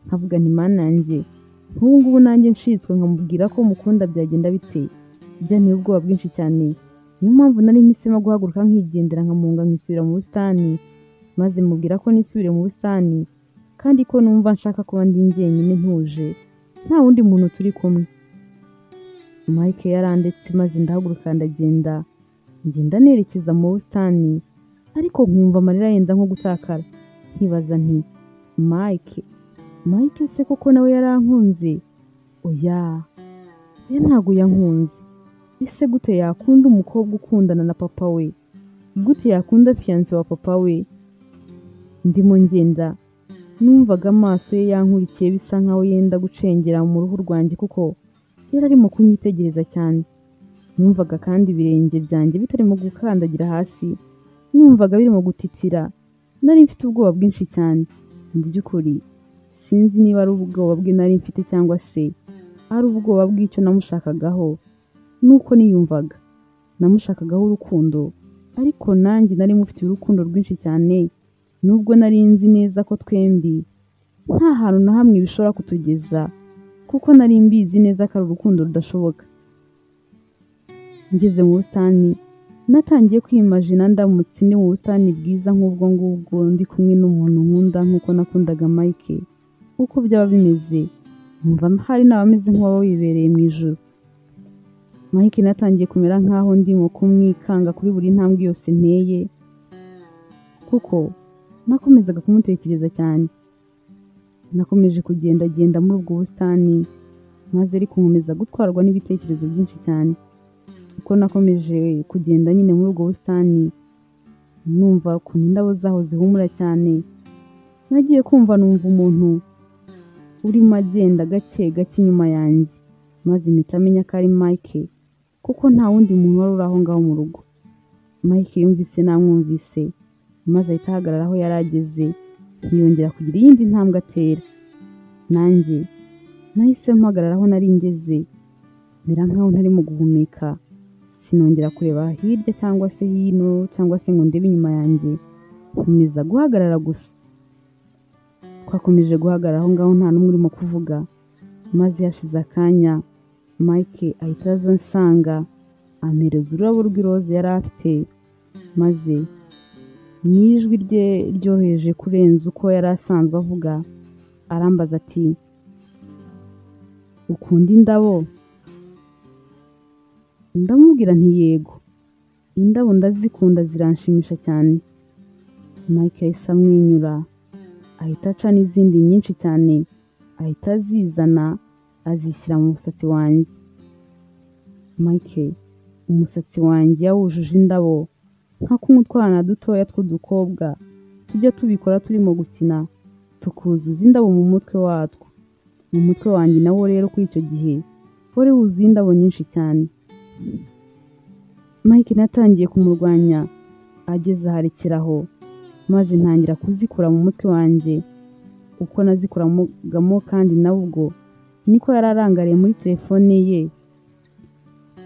Nkavuga nti mana yanjye, nk'ubu ngubu nanjye ncitswe nkamubwira ko mukunda byagenda bite? Byanteye ubwoba bwinshi cyane. Niyo mpamvu nari mpisemo guhaguruka nkigendera nkamunga nkisubira mu busitani, maze mubwira ko nisubire mu busitani kandi ko numva nshaka kuba ndi njyenyine ntuje, nta wundi muntu turi kumwe. Mike yarandetse maze ndahaguruka ndagenda, ngenda nerekeza mu busitani, ariko nkumva amarira yenda nko gutakara. Nkibaza nti Mike se koko nawe yarankunze? Oya, ntabwo yankunze. Ese gute yakunda umukobwa ukundana na papa we? Gute yakunda fiancé wa papa we? Ndimo ngenda numvaga amaso ye yankurikiye bisa nkaho yenda gucengera mu ruhu rwanjye, kuko yari arimo kunyitegereza cyane. Numvaga kandi ibirenge byanjye bitarimo gukandagira hasi, numvaga birimo gutitira. Nari mfite ubwoba bwinshi cyane. Mu by'ukuri sinzi niba ari ubwoba bwe nari mfite cyangwa se ari ubwoba bw'icyo namushakagaho. Nuko niyumvaga namushakagaho urukundo, ariko nanjye nari mufitiye urukundo rwinshi cyane, nubwo nari nzi neza ko twembi nta hantu na hamwe bishobora kutugeza, kuko nari mbizi neza ko ari urukundo rudashoboka. Ngeze mu busitani natangiye kwimajina ndamutse ndi mu busitani bwiza nk'ubwo ngubwo, ndi kumwe n'umuntu nkunda nk'uko nakundaga Mike. Uko byaba bimeze numva hari n'abameze nk'uwaba wibereye mu ijuru. Mike natangiye kumera nk'aho ndimo kumwikanga kuri buri ntambwe yose nteye, kuko nakomezaga kumutekereza cyane. Nakomeje kugendagenda muri ubwo busitani, maze ariko nkomeza gutwarwa n'ibitekerezo byinshi cyane. Uko nakomeje kugenda nyine muri ubwo busitani, numva ukuntu indabo zaho zihumura cyane. Nagiye kumva numva umuntu urimo agenda gake gake inyuma yanjye, maze mpita menya ko ari Mike, kuko nta wundi muntu wari uri aho ngaho mu rugo. Mike yumvise namwumvise, maze ahita ahagarara aho yari ageze, ntiyongera kugira iyindi ntambwe atera. Nanjye nahise mpagarara aho nari ngeze, mera nkaho ntarimo guhumeka. Sinongera kureba hirya cyangwa se hino cyangwa se ngo ndebe inyuma yanjye, nkomeza guhagarara gusa. Twakomeje guhagarara aho ngaho nta n'umwe urimo kuvuga, maze hashize akanya Mike ahita aza ansanga, ampereza ururabo rw'iroza yari afite, maze mu ijwi rye ryoroheje kurenza uko yari asanzwe avuga, arambaza ati ukunda indabo? ndamubwira nti yego, indabo ndazikunda ziranshimisha cyane. Mike yahise amwenyura ahita aca n'izindi nyinshi cyane, ahita azizana azishyira mu musatsi wanjye. Mike, umusatsi wanjye yawujuje indabo nka kumwe utwana dutoya tw'udukobwa tujya tubikora turimo gukina, tukuzuza indabo mu mutwe watwo. Mu mutwe wanjye nawo rero kuri icyo gihe wari wuzuye indabo nyinshi cyane. Mike natangiye kumurwanya, ageze aharekeraho, maze ntangira kuzikura mu mutwe wanjye. Uko nazikuragamo kandi nawe ubwo niko yari arangariye muri telefone ye,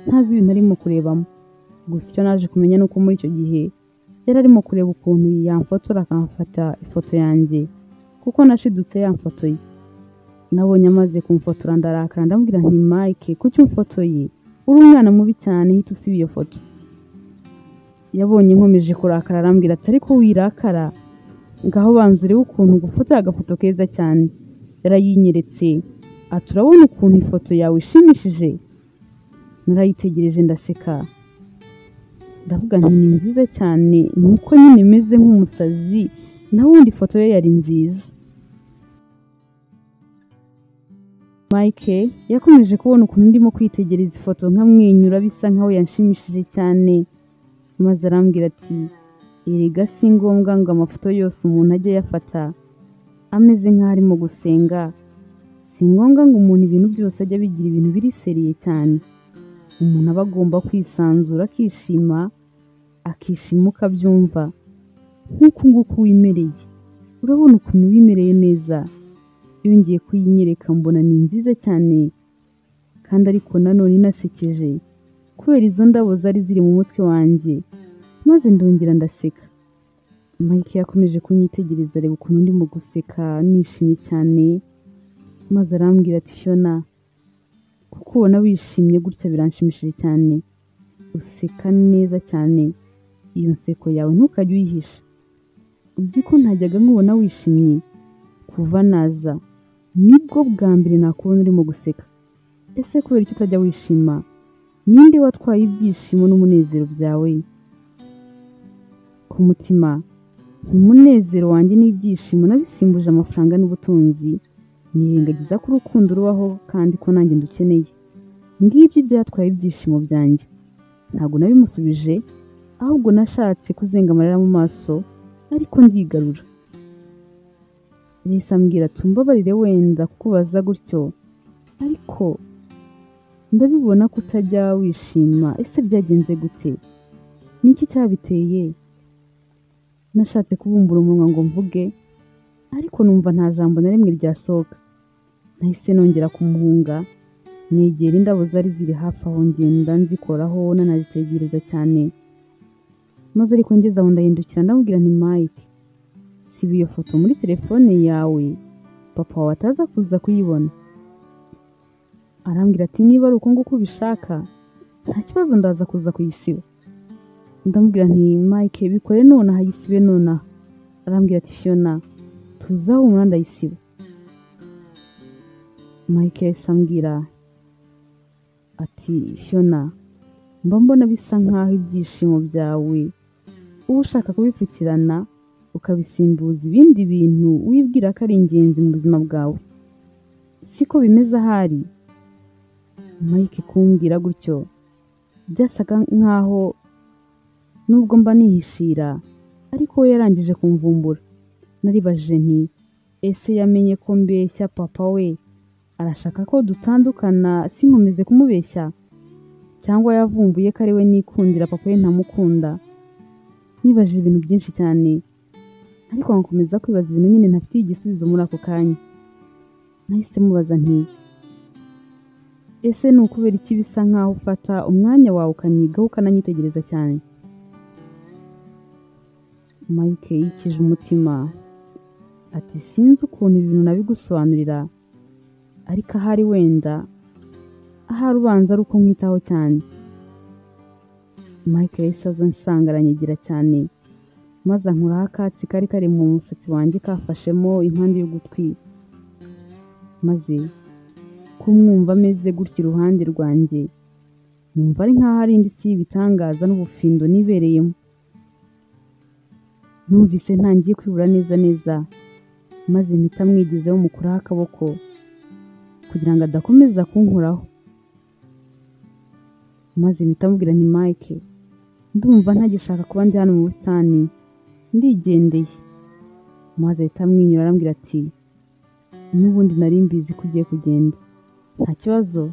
ntazi ibintu arimo kurebamo. Gusa icyo naje kumenya ni uko muri icyo gihe yari arimo kureba ukuntu yamfotora akamfata ifoto yanjye, kuko nashidutse yamfotoye. Nabonye amaze kumfotora ndarakara, ndamubwira nti Mike, kuki umfotoye? Uri umwana mubi cyane, hita usiba iyo foto. Yabonye nkomeje kurakara arambwira ati ariko wirakara, ngaho banza urebe ukuntu gufotora agafoto keza cyane. Yarayinyeretse ati urabona ukuntu ifoto yawe ishimishije? Narayitegereje ndaseka, ndavuga nti ni nziza cyane, nuko nyine imeze nk'umusazi, naho undi ifoto ye yari nziza. Mike yakomeje kubona ukuntu ndimo kwitegereza ifoto nkamwenyura bisa nkaho yanshimishije cyane, maze arambwira ati erega si ngombwa ngo amafoto yose umuntu ajye yafata ameze nk'aho arimo gusenga, si ngombwa ngo umuntu ibintu byose ajye abigira ibintu biri seriye cyane. Umuntu aba agomba kwisanzura akishima, akishima uko abyumva, nk'uku nguku wimereye. Urabona ukuntu wimereye neza. Yongeye kuyinyereka mbona ni nziza cyane, kandi ariko nanone inasekeje kubera izo ndabo zari ziri mu mutwe wanjye, maze ndongera ndaseka. Mike yakomeje kunyitegereza areba ukuntu ndimo guseka nishimye cyane, maze arambwira ati Fiona, kuko ubona wishimye gutya biranshimishije cyane, useka neza cyane, iyo nseko yawe ntukajye uyihisha. Uzi ko ntajyaga nkubona wishimye kuva naza, nibwo bwa mbere nakubona urimo guseka. Ese kubera icyo utajya wishima? Ninde watwaye ibyishimo n'umunezero byawe? Ku mutima, umunezero wanjye n'ibyishimo nabisimbuje amafaranga n'ubutunzi, nirengagiza ko urukundo rubaho kandi ko nanjye ndukeneye. Ngibyo byatwaye ibyishimo byanjye. Ntabwo nabimusubije, ahubwo nashatse kuzenga amarira mu maso, ariko ndigarura. Yahise ambwira ati umbabarire wenda kukubaza gutyo, ariko ndabibona ko utajya wishima. Ese byagenze gute? Ni iki cyabiteye? Nashatse kubumbura umunwa ngo mvuge, ariko numva nta jambo na rimwe ryasohoka. Nahise nongera kumuhunga, negera indabo zari ziri hafi aho, ngenda nzikoraho nanazitegereza cyane. Maze ariko ngeze aho ndahindukira ndamubwira nti Mike, siba iyo foto muri telefone yawe, papa wawe ataza kuza kuyibona. Arambwira ati niba ari uko nguko ubishaka, nta kibazo ndaza kuza kuyisiba. Ndamubwira nti Mike, bikore nonaha, yisibe nonaha. Arambwira ati Fiona, tuzaho umwana ndayisiba. Mike yahise ambwira ati Fiona, mba mbona bisa nkaho ibyishimo byawe uba ushaka kubipfukirana ukabisimbuza ibindi bintu wibwira ko ari ingenzi mu buzima bwawe. Siko bimeze ahari? Mike kumbwira gutyo byasaga nkaho nubwo mba nihishira, ariko we yarangije kumvumbura. Naribajije nti ese yamenye ko mbeshya papa we? Arashaka ko dutandukana sinkomeze kumubeshya? Cyangwa yavumbuye ko ari we nikundira papa we ntamukunda? Nibajije ibintu byinshi cyane, ariko nkomeza kwibaza ibintu nyine ntafitiye igisubizo muri ako kanya. Nahise mubaza nti ese ni ukubera iki bisa nkaho ufata umwanya wawe ukanyigaho ukananyitegereza cyane? Mike yikije umutima ati sinzi ukuntu ibintu nabigusobanurira, ariko ahari wenda ahari ubanza ari uko nkwitaho cyane. Mike yahise aza nsanga aranyigira cyane, maze ankuraho akatsi kari kari mu musatsi wanjye kafashemo impande y'ugutwi, maze kumwumva ameze gutya iruhande rwanjye numva ari nk'aho ari indi si y'ibitangaza n'ubufindo nibereyemo. Numvise ntangiye kwibura neza neza, maze mpita mwigizeho mukuraho akaboko kugira ngo adakomeza kunkoraho. Maze mpita mubwira nti Mike, ndumva ntagishaka kuba ndi hano mu busitani, ndigendeye. Maze ahita amwenyura arambwira ati n'ubundi nari mbizi ko ugiye kugenda, nta kibazo,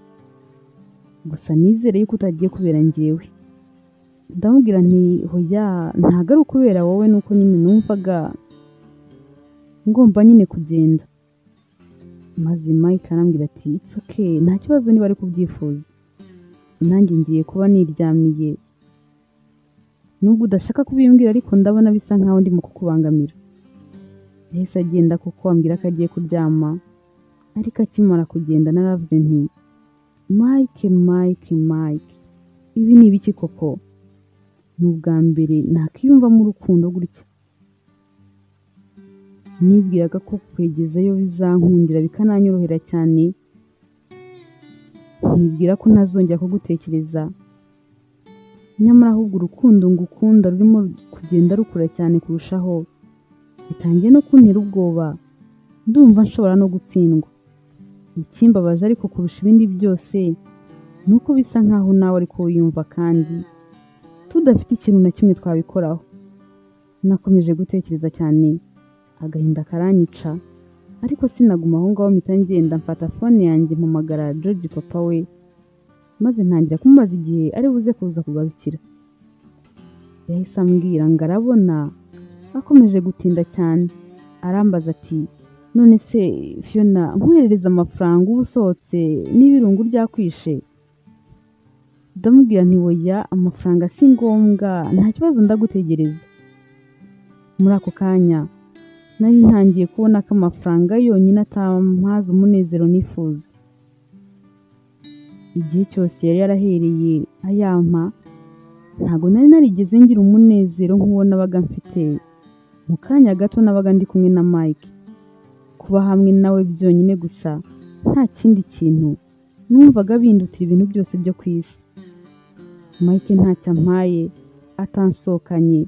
gusa nizere yuko utagiye kubera njyewe. Ndamubwira nti hoya, ntabwo ari ukubera wowe, nuko nyine numvaga ngomba nyine kugenda. Maze Mike arambwira ati it's okay, nta kibazo niba ari kubyifuza, nanjye ngiye kuba niryamiye, nubwo udashaka kubimbwira ariko ndabona bisa nkaho ndimo kukubangamira. Yahise agenda kuko ambwira ko agiye kuryama, ariko akimara kugenda naravuze nti Mike, ibi ni ibiki koko? Ni ubwa mbere nakiyumvamo urukundo gutya. Nibwiraga ko kwegezayo bizankundira bikananyorohera cyane, nibwira ko ntazongera kugutekereza. Nyamara ahubwo urukundo ngukunda rurimo kugenda rukura cyane kurushaho, bitangiye no kuntera ubwoba, ndumva nshobora no gutsindwa. Ikimbabaje ariko kurusha ibindi byose nuko bisa nkaho nawe ariko wiyumva kandi tudafite ikintu na kimwe twabikoraho. Nakomeje gutekereza cyane, agahinda karanyica, ariko sinaguma aho ngaho, mpita ngenda mfata fone yanjye mpamagara George papa we, maze ntangira kumubaza igihe ari buze kuza kugarukira. Yahise ambwira ngo arabona akomeje gutinda cyane, arambaza ati none se Fiona, nkoherereza amafaranga uba usohotse n'ibirungu ryakwishe? Ndamubwira nti oya, amafaranga si ngombwa, nta kibazo ndagutegereza. Muri ako kanya nari ntangiye kubona ko amafaranga yonyine atampaza umunezero nifuza. Igihe cyose yari yarahereye ayampa, ntabwo nari narigeze ngira umunezero nk'uwo nabaga mfite mu kanya gato nabaga ndi kumwe na Mike. Kuba hamwe nawe byonyine gusa, nta kindi kintu, numvaga bindutira ibintu byose byo ku isi. Mike ntacyo ampaye, atansohokanye,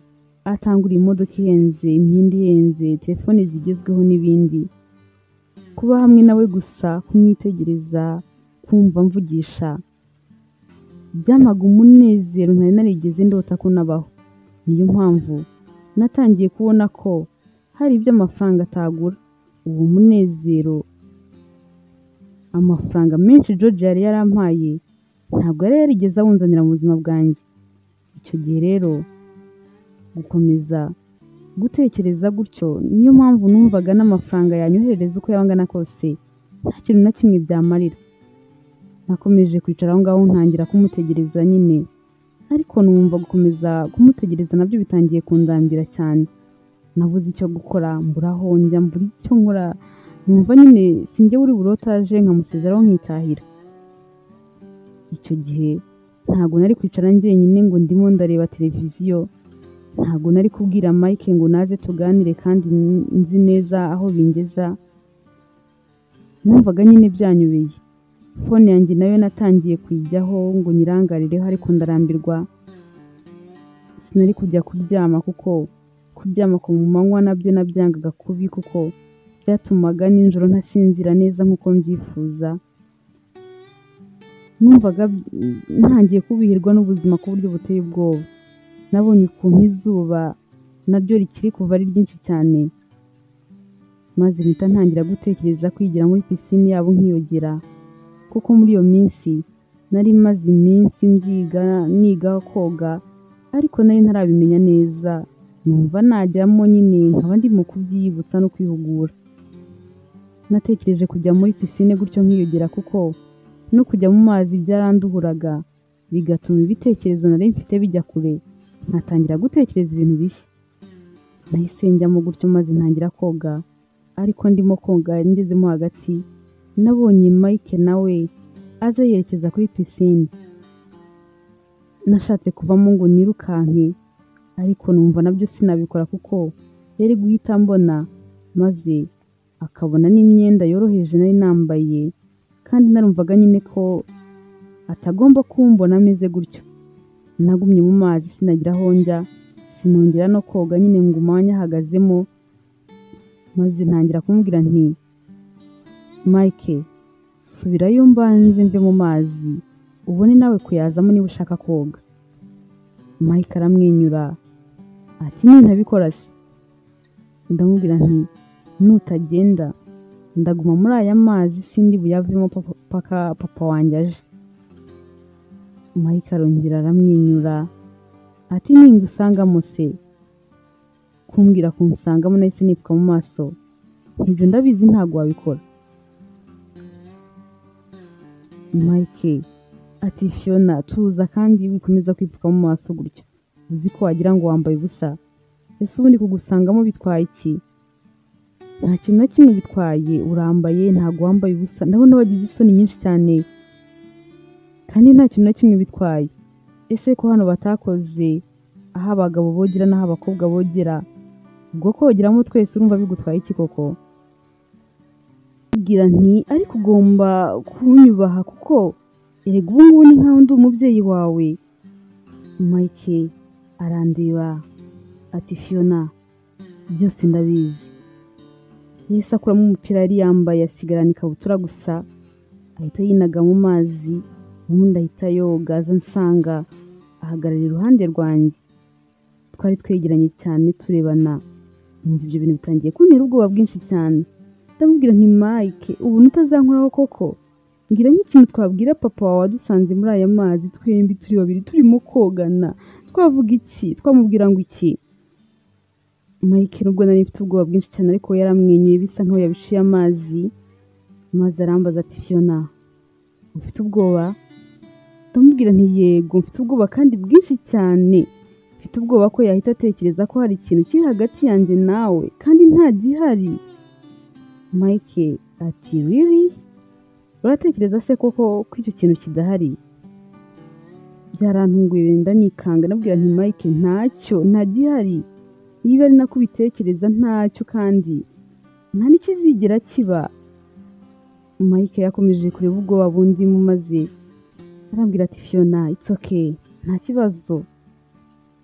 atangura imodoka ihenze, imyenda ihenze, telefone zigezweho n'ibindi. Kuba hamwe nawe gusa, kumwitegereza, kumva mvugisha, byamaga umunezero ntari narigeze ndota ko nabaho. Niyo mpamvu natangiye kubona ko hari ibyo amafaranga atagura. Uwo munezero amafaranga menshi George yari yarampaye ntabwo yari yarigeze awunzanira mu buzima bwanjye. Icyo gihe rero gukomeza gutekereza gutyo, niyo mpamvu numvaga n'amafaranga yanyoherereza uko yaba angana kose nta kintu na kimwe byamarira. Nakomeje kwicara aho ngaho ntangira kumutegereza nyine, ariko numva gukomeza kumutegereza nabyo bitangiye kundambira cyane. Nabuze icyo gukora, mburaho njya, mbura icyo nkora, numva nyine sinjye uri burotaje nkamusezeraho nkitahira. Icyo gihe ntabwo nari kwicara njyenyine ngo ndimo ndareba televiziyo, ntabwo nari kubwira Mike ngo naze tuganire kandi nzi neza aho bingeza. Numvaga nyine byanyubeye. Fone yanjye nayo natangiye kuyijyaho ngo nyirangarireho, ariko ndarambirwa. Sinari kujya kuryama kuko kuryama ku manywa nabyo nabyangaga kubi, kuko byatumaga nijoro ntasinzira neza nk'uko mbyifuza. Numvaga ntangiye kubihirwa n'ubuzima ku buryo buteye ubwoba. Nabonye ukuntu izuba naryo rikiri kuva ari ryinshi cyane, maze mpita ntangira gutekereza kwigira muri pisine yabo nkiyogera, kuko muri iyo minsi nari maze iminsi niga koga, ariko nari ntarabimenya neza. Numva najyamo nyine nkaba ndimo kubyiyibutsa no kwihugura. Natekereje kujya muri pisine gutyo nkiyogera, kuko no kujya mu mazi byaranduhuraga, bigatuma ibitekerezo nari mfite bijya kure, nkatangira gutekereza ibintu bishya. Nahise njyamo gutyo maze ntangira koga, ariko ndimo koga ngezemo hagati nabonye Mike nawe aza yerekeza kuri pisine. Nashatse kuvamo ngo nirukanke, ariko numva nabyo sinabikora kuko yari guhita mbona, maze akabona n'imyenda yoroheje nari nambaye, kandi narumvaga nyine ko atagomba kumbona ameze gutyo. Nagumye mu mazi sinagira aho njya, sinongera no koga, nyine nguma nyahagazemo, maze ntangira kumubwira nti Mike, subirayo mbanze mve mu mazi ubone nawe kuyazamo niba ushaka koga. Mike aramwenyura ati ntabikora se. Ndamubwira nti nutagenda ndaguma muri aya mazi sindi buyavemo paka papa wanjye aje. Mike arongera aramwenyura ati ningusangamo se. Kumbwira kunsangamo nahise nipfuka mu maso, ibyo ndabizi ntago wabikora. Mike ati Fiona tuza kandi wikomeza kwipfuka mu maso gutyo, uzi ko wagira ngo wambaye ubusa. Ese ubundi kugusangamo bitwaye iki? Nta kintu na kimwe bitwaye, urambaye ntago wambaye ubusa, ndabona wagize isoni nyinshi cyane kandi nta kintu na kimwe bitwaye. Ese ko hano batakoze aho abagabo bogera n'aho abakobwa bogera, ubwo kogeramo twese urumva bigutwaye iki koko? Mbwira nti ariko ugomba kunyubaha kuko erega ubu ngubu ni nkaho ndi umubyeyi wawe. Mike arandeba ati Fiona byose ndabizi. Yahise akuramo umupira yari yambaye asigarana ikabutura gusa, ahita yinaga mu mazi, ubundi ahita yoga aza ansanga ahagarara iruhande rwanjye. Twari twegeranye cyane turebana, numva ibyo bintu bitangiye kuntera ubwoba bwinshi cyane. Ndamubwira nti Mike ubu nutazankoraho koko, ngira nk'ikintu twabwira papa wawe wadusanze muri aya mazi twembi turi babiri turimo kogana, twavuga iki? Twamubwira ngo iki? Mike nubwo nari mfite ubwoba bwinshi cyane ariko yaramwenyuye bisa nkaho yabiciye amazi, maze arambaza ati Fiona ufite ubwoba? Ndamubwira nti yego mfite ubwoba kandi bwinshi cyane. Mfite ubwoba ko yahita atekereza ko hari ikintu kiri hagati yanjye nawe kandi nta gihari. Mike ati really? Uratekereza se koko ko icyo kintu kidahari? Byarantunguye ndanikanga, nabwira nti Mike ntacyo, nta gihari. Niba ari nako ubitekereza ntacyo kandi nta n'ikizigera kiba. Mike yakomeje kureba ubwoba bundi mu maze arambwira ati Fiona it's okay, nta kibazo.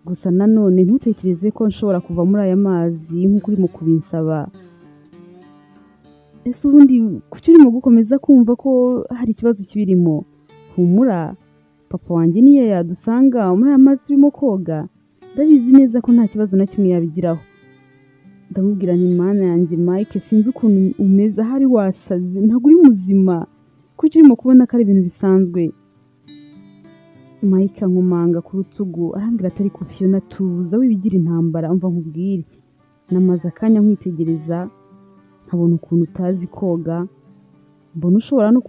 Gusa nanone ntutekereze ko nshobora kuva muri aya mazi nk'uko urimo kubinsaba. Ese ubundi kuki urimo gukomeza kumva ko hari ikibazo kibirimo? Humura, papa wanjye niyo yadusanga muri aya mazi turimo koga, ndabizi neza ko nta kibazo na kimwe yabigiraho. Ndamubwira nti mana yanjye Mike sinzi ukuntu umeze, ahari wasaze, ntabwo uri muzima, kuki urimo kubona ko ari ibintu bisanzwe? Mike ankomanga ku rutugu arambwira ati ariko Fiona tuza wibigira intambara, umva nkubwire. Namaze akanya nkwitegereza nkabona ukuntu utazi koga, mbona ushobora no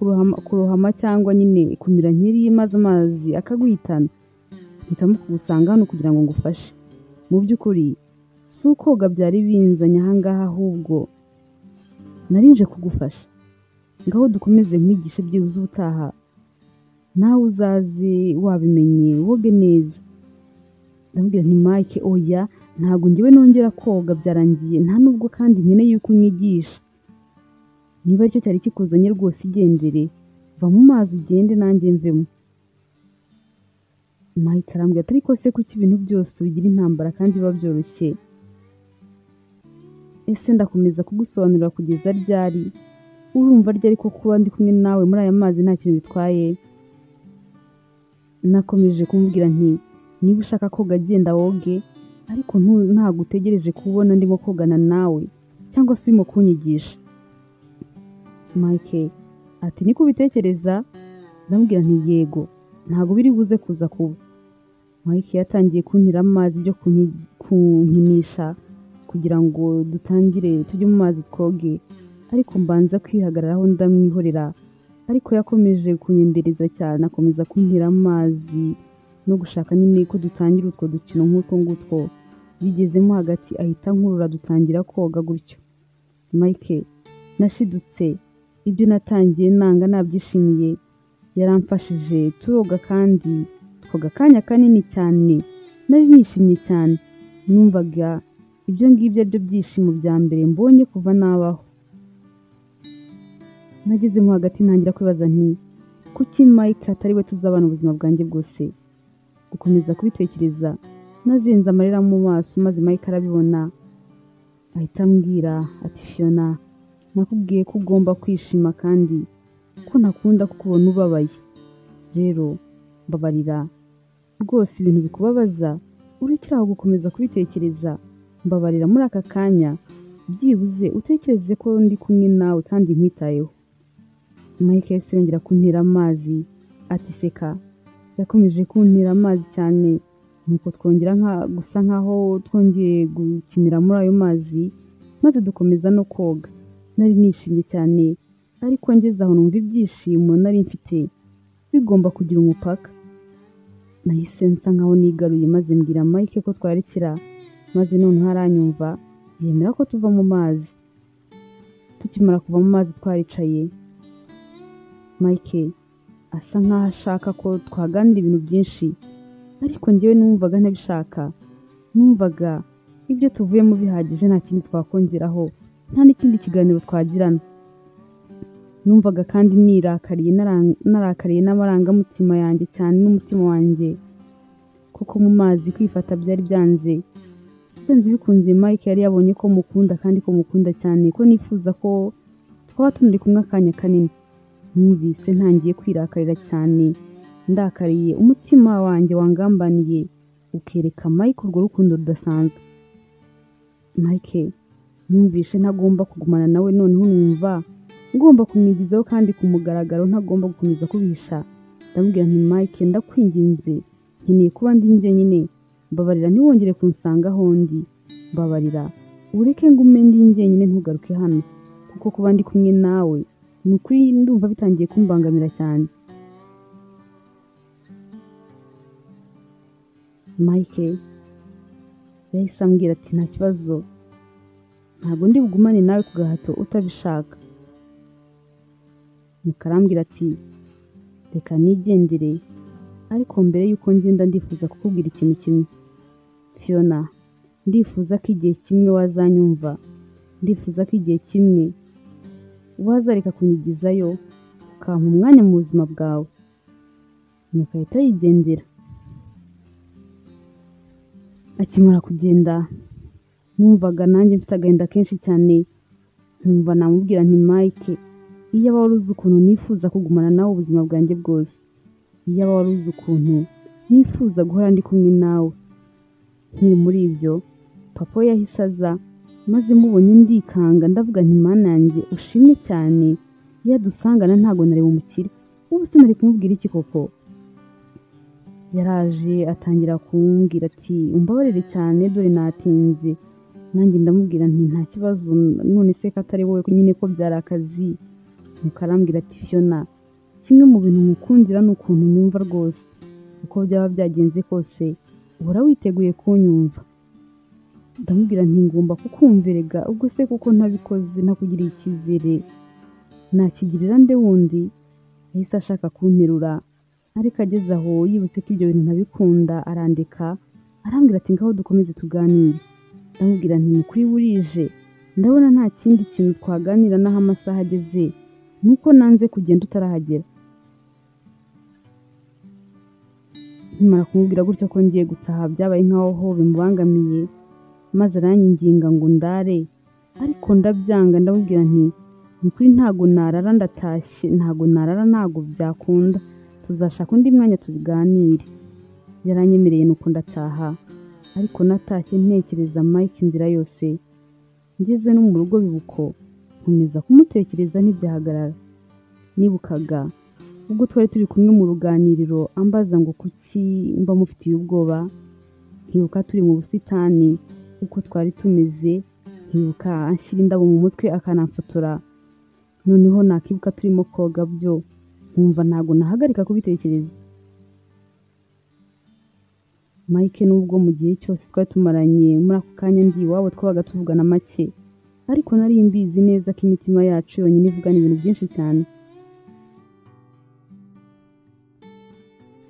kurohama cyangwa nyine kumira nk'iri maze amazi akaguhitana. Mpitamo kugusanga hano kugira ngo ngufashe. Mu by'ukuri si ukoga byari binzanye aha ngaha, ahubwo narinje kugufasha. Ngaho dukomeze nkwigishe byibuze ubutaha nawe uzaze wabimenye woge neza. Ndamubwira nti Mike oya ntabwo ngiwe nongera koga, byarangiye, nta nubwo kandi nkeneye yuko unyigisha. Niba aricyo cyari kikuzanye rwose igendere, va mu mazi ugende nanjye mvemo. Mike arambwira ati ariko se kuki ibintu byose bigira intambara kandi biba byoroshye? Ese ndakomeza kugusobanurira kugeza ryari? Urumva ryari ko kuba ndi kumwe nawe muri aya mazi nta kintu bitwaye? Nakomeje kumubwira nti niba ushaka koga genda woge, ariko ntabwo utegereje kubona ndimo kogana nawe cyangwa se urimo kunyigisha. Mike ati niko ubitekereza? Ndamubwira nti yego, ntabwo biri buze kuza kuba. Mike yatangiye kuntira amazi byo kunkinisha kugira ngo dutangire tujye mu mazi twoge, ariko mbanza kwihagararaho ndamwihorera. Ariko yakomeje kunyendereza cyane, akomeza kuntira amazi no gushaka nyine ko dutangira utwo dukino nk'utwo ngutwo. Bigezemo hagati ahita nkurura dutangira koga gutyo. Mike nashidutse, ibyo natangiye nanga nabyishimiye. Yaramfashije turoga kandi twoga akanya kanini cyane, nari nishimye cyane. Numvaga ibyo ngibyo ari byo byishimo bya mbere mbonye kuva nabaho. Nagezemo hagati ntangira kwibaza nti kuki Mike atari we tuzabana ubuzima bwanjye bwose. Gukomeza kubitekereza nazinze amarira mu maso, maze Mike arabibona ahita ambwira ati Fiona, nakubwiye ko ugomba kwishima kandi ko nakunda kukubona ubabaye. Rero mbabarira rwose ibintu bikubabaza urekera aho gukomeza kubitekereza. Mbabarira muri aka kanya, byibuze utekereze ko ndi kumwe nawe kandi nkwitayeho. Mike yahise yongera kuntera amazi ati seka. Yakomeje kuntera amazi cyane, nuko twongera gusa nkaho twongeye gukinira muri ayo mazi, maze dukomeza no koga. Nari nishimye cyane, ariko ngeze aho numva ibyishimo nari mfite bigomba kugira umupaka. Nahise nsa nkaho nigaruye, maze mbwira Mike ko twarekera, maze noneho aranyumva yemera ko tuva mu mazi. Tukimara kuva mu mazi twaricaye, Mike asa nkaho ashaka ko twaganira ibintu byinshi, ariko njyewe numvaga ntabishaka. Numvaga ibyo tuvuyemo bihagije, nta kindi twakongeraho, nta n'ikindi kiganiro twagirana. Numvaga kandi narakariye n'amarangamutima yanjye cyane n'umutima wanjye, kuko mu mazi kwifata byari byanze bikunze. Mike yari yabonye ko mukunda kandi ko mukunda cyane, ko nifuza ko twaba tunari kumwe akanya kanini. Numvise ntangiye kwirakarira cyane, ndakariye umutima wanjye wangambaniye ukereka Mike urwo rukundo rudasanzwe. Mike numvise ntagomba kugumana nawe, noneho numva ngomba kumwigizaho kandi ku mugaragaro, ntagomba gukomeza kubihisha. Ndamubwira nti Mike, ndakwinginze, nkeneye kuba ndi njyenyine. Mbabarira ntiwongere kunsanga aho ndi. Mbabarira ureke ngume ndi njyenyine, ntugaruke hano, kuko kuba ndi kumwe nawe ni ukuri ndumva bitangiye kumbangamira cyane. Mike yahise ambwira ati nta kibazo, ntabwo ndi bugumane nawe ku gahato utabishaka. Mukarambwira ati reka nigendere, ariko mbere y'uko ngenda ndifuza kukubwira ikintu kimwe. Fiona, ndifuza ko igihe kimwe wazanyumva, ndifuza ko igihe kimwe wazareka kunyigizayo ukampa umwanya mu buzima bwawe. Nuko ahita yigendera. Akimara kugenda numvaga nanjye mfite agahinda kenshi cyane, nkumva namubwira nti Mike, iyo wari uzi ukuntu nifuza kugumana nawe ubuzima bwanjye bwose, iyo wari uzi ukuntu nifuza guhora ndi kumwe nawe. Nkiri muri ibyo, papa yahise aza, maze mubonye ndikanga, ndavuga nti Mana yanjye ushimwe cyane, iyo dusangana ntago nari bumukire. Ubu se nari kumubwira iki koko? Yaraje atangira kumbwira ati umbabarire cyane, dore natinze. Nanjye ndamubwira nti nta kibazo, none se katari wowe nyine ko byari akazi. Mukarambwira ati Fiona, kimwe mu bintu mukundira ni ukuntu nyumva rwose, uko byaba byagenze kose uhora witeguye kunyumva. Ndamubwira nti ngomba kukumvirega, ubwo se kuko ntabikoze ntakugiriye icyizere nakigirira nde wundi? Yahise ashaka kunterura, ariko ageze aho yibutse ko ibyo bintu ntabikunda arandeka, arambwira ati ngaho dukomeze tuganire. Ndamubwira nti mukuri burije, ndabona nta kindi kintu twaganira naho amasaha ageze, nuko nanze kugenda utarahagera. Nkimara kumubwira gutyo ko ngiye gutaha, byabaye nkaho bimubangamiye, maze aranyinginga ngo ndare, ariko ndabyanga. Ndamubwira nti mukuri ntago narara, ndatashye, ntago narara, ntago byakunda, tuzashaka undi mwanya tubiganire. Yaranyemereye nuko ndataha, ariko natashye ntekereza Mike inzira yose. Ngeze no mu rugo bibuko, nkomeza kumutekereza ntibyahagarara. Nibukaga ubwo twari turi kumwe mu ruganiriro, ambaza ngo kuki mba mufitiye ubwoba. Nkibuka turi mu busitani uko twari tumeze, nkibuka anshyira indabo mu mutwe akanamfotora. Noneho nakibuka turimo koga, byo nkumva ntago nahagarika kubitekereza. Mike nubwo mu gihe cyose twari tumaranye muri ako kanya ndi iwabo twabaga tuvugana make, ariko nari mbizi neza ko imitima yacu yonyine ivugana ibintu byinshi cyane.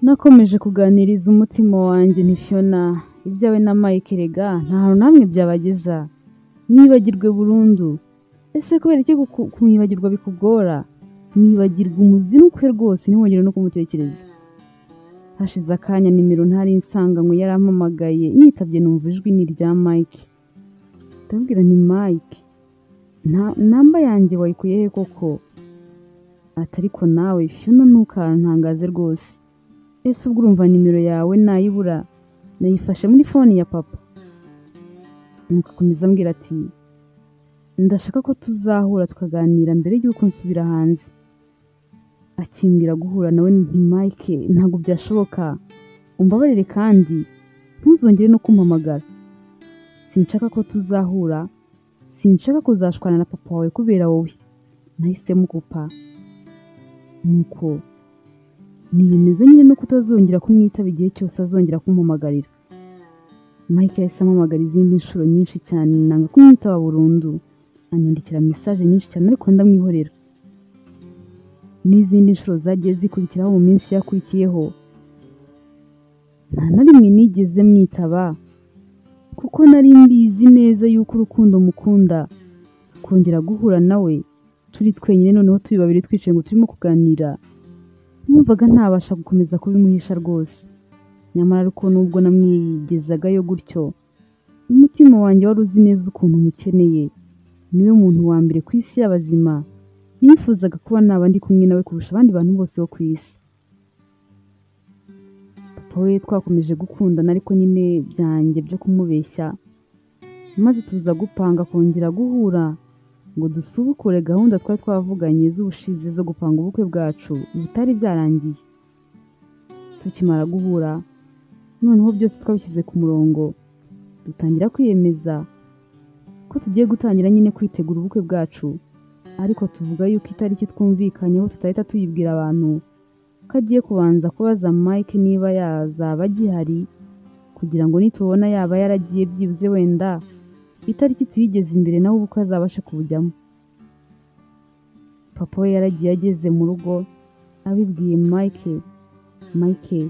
Nakomeje kuganiriza umutima wanjye nti Fiona, ibyawe na Mike rega nta hantu namwe byabageza, mwibagirwe burundu. Ese kubera iki kumwibagirwa bikugora? nibagirwa umuzinukwe rwose ntiwongere no kumutekereza. Hashize akanya nimero ntari nsanganywe yarampamagaye, nyitabye numva ijwi ni irya Mike. Ndabwira ni Mike, namba yanjye wayikuye he koko? Ati ariko nawe Fiona ntukantangaze rwose. Ese ubwo urumva nimero yawe nayibura? Nayifashe muri phone ya papa. Nuko akomeza ambwira ati ndashaka ko tuzahura tukaganira mbere y'uko nsubira hanze. Akimbwira guhura nawe nti Mike ntabwo byashoboka, umbabarire kandi ntuzongere no kumpamagara. Sinshaka ko tuzahura, sinshaka kuzashwana na papa wawe kubera wowe. Nahise mukupa. Nuko niyemeza nyine no kutazongera kumwitaba igihe cyose azongera kumpamagarira. Mike yahise ampamagara izindi nshuro nyinshi cyane, nanga kumwitaba burundu. Anyandikira message nyinshi cyane ariko ndamwihorera. N'izindi nshuro zagiye zikurikiraho mu minsi yakurikiyeho, nta na rimwe nigeze mwitaba kuko nari mbizi neza yuko urukundo mukunda. Kongera guhura nawe turi twenyine noneho turi babiri twicaye ngo turimo kuganira, numvaga ntabasha gukomeza kubimuhisha rwose. Nyamara ariko nubwo namwigezagayo gutyo, umutima wanjye wari uzi neza ukuntu mukeneye. Niwe muntu wa mbere ku isi y'abazima nifuzaga kuba naba ndi kumwe nawe kurusha abandi bantu bose bo ku isi. Papa we twakomeje gukundana ariko nyine byanjye byo kumubeshya, maze tuza gupanga kongera guhura ngo dusubukure gahunda twari twavuganye z'ubushize zo gupanga ubukwe bwacu bitari byarangiye. Tukimara guhura noneho byose twabishyize ku murongo, dutangira kwiyemeza ko tugiye gutangira nyine kwitegura ubukwe bwacu, ariko tuvuga yuko itariki twumvikanyeho tutahita tuyibwira abantu, ko agiye kubanza kubaza Mike niba yazaba agihari kugira ngo nitubona yaba yaragiye byibuze wenda itariki tuyigeze imbere naho ubukwe azabashe kubujyamo. Papa we yaragiye ageze mu rugo abibwiye Mike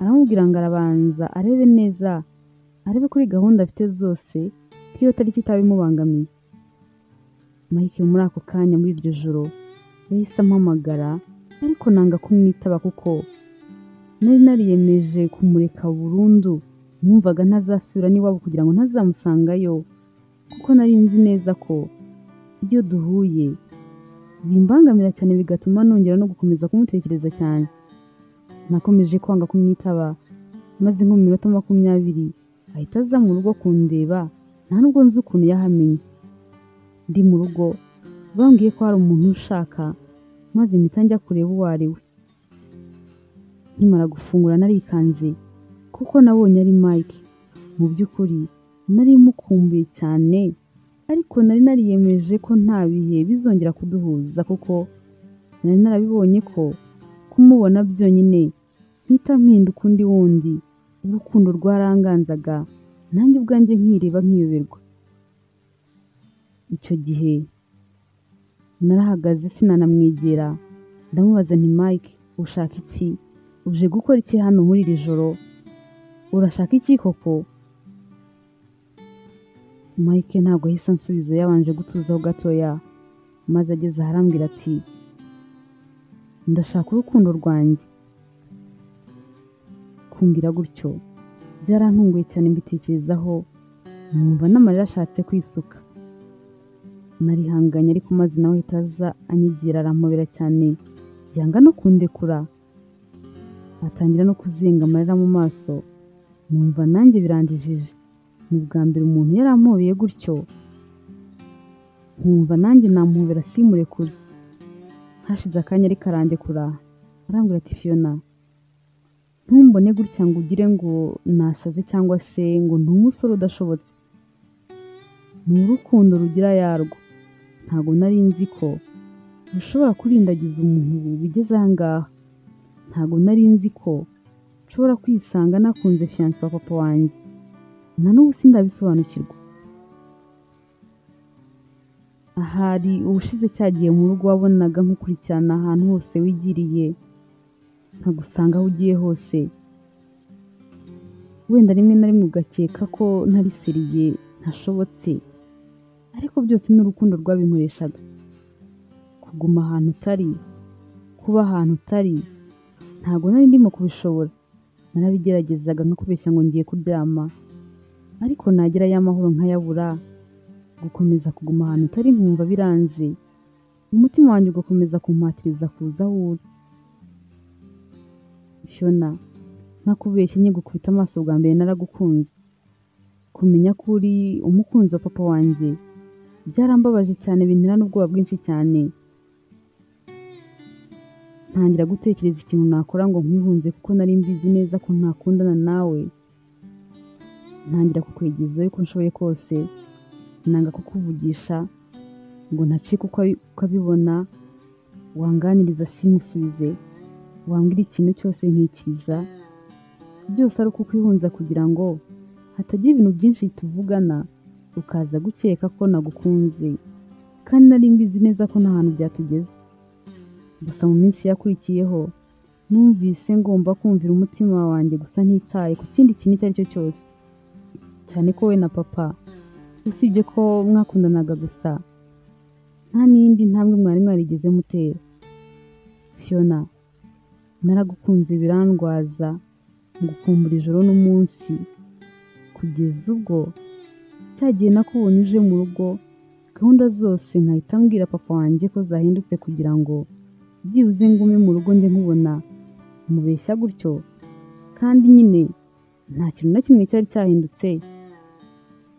aramubwira ngo arabanza arebe neza, arebe kuri gahunda afite zose ko iyo tariki itabimubangamiye. Mike muri ako kanya muri iryo joro yahise ampamagara ariko nanga kumwitaba kuko nari nariyemeje kumureka burundu. Numvaga ntazasubira n'iwabo kugira ngo ntazamusangayo kuko nari nzi neza ko iyo duhuye bimbangamira cyane bigatuma nongera no gukomeza kumutekereza cyane. Nakomeje kwanga kumwitaba, maze nko mu minota 20 ahita aza mu rugo kundeba, nta nubwo nzi ukuntu yahamenye. Ndi mu rugo bambwiye ko hari umuntu ushaka, maze mpita njya kureba uwo ari we. Nkimara gufungura narikanze kuko nabonye ari Mike. Mu by'ukuri nari mukumbuye cyane, ariko nari nariyemeje ko nta bihe bizongera kuduhuza kuko nari narabibonye ko kumubona byonyine mpita mpinduka undi wundi. Urukundo rwaranganzaga, nanjye ubwanjye nkireba nkiyoberwa. Icyo gihe narahagaze sinanamwegera, ndamubaza nti Mike ushaka iki? Uje gukora iki hano muri iri joro? Urashaka iki koko? Mike ntabwo yahise ansubiza, yabanje gutuzaho gatoya, maze ageze arambwira ati ndashaka urukundo rwanjye. Kumbwira gutyo byarantunguye cyane, mbitekerezaho numva n'amarira ashatse kwisuka. Narihanganye ariko maze nawe itaza anyigira arampobera cyane, yanga no kundekura. Atangira no kuzenga amarira mu maso, numva nanjye birandijije. Ni ubwa mbere umuntu yarampobeye gutyo, nkumva nanjye namuhobera simurekure. Hashize akanya ariko arandekura, arambwira ati Fiona ntumbone gutya ngo ugire ngo nasaze cyangwa se ngo ndi umusore udashobotse. Ni urukundo rugira yarwo. Ntabwo nari nzi ko rushobora kurindagiza umuntu bigeze aha ngaha. Ntabwo nari nzi ko nshobora kwisanga nakunze fiancé wa papa wanjye. Na n'ubu sindabisobanukirwa. Ahari ubushize cyagiye mu rugo wabonaga nkukurikirana ahantu hose wigiriye, nkagusanga aho ugiye hose. Wenda rimwe na rimwe ugakeka ko ntari seriye, ntashobotse, ariko byose n'urukundo rwabinkoreshaga. Kuguma ahantu utari kuba ahantu utari ntabwo nari ndimo kubishobora. Narabigeragezaga nko kubeshya ngo ngiye kuryama, ariko nagerayo amahoro nkayabura. Gukomeza kuguma ahantu utari nkumva biranze, umutima wanjye ugakomeza kumpatiriza kuza aho uri. Fiona, ntakubeshye nyigukubita amaso bwa mbere naragukunze. Kumenya ko uri umukunzi wa papa wanjye byarambabaje cyane, bintera n'ubwoba bwinshi cyane. Ntangira gutekereza ikintu nakora ngo nkwihunze kuko nari mbizi neza ko ntakundana nawe. Ntangira kukwegezayo uko nshoboye kose, nanga kukuvugisha ngo ntacike uko abibona. Wanganiriza simusubize, wambwira ikintu cyose nkikiza, byose ari ukukwihunza kugira ngo hatagira ibintu byinshi tuvugana ukaza gukeka ko nagukunze, kandi nari mbizi neza ko nta hantu byatugeze. Gusa mu minsi yakurikiyeho numvise ngomba kumvira umutima wanjye gusa ntitaye ku kindi kintu icyo ari cyo cyose, cyane ko we na papa usibye ko mwakundanaga gusa nta n'indi ntambwe mwari mwarigeze mutera. Fiona, naragukunze birandwaza, ngukumbura ijoro n'umunsi, kugeza ubwo cyagiye nakubonye uje mu rugo, gahunda zose nkahita mbwira papa wanjye ko zahindutse kugira ngo byibuze ngume mu rugo njye nkubona. Mubeshya gutyo, kandi nyine nta kintu na kimwe cyari cyahindutse,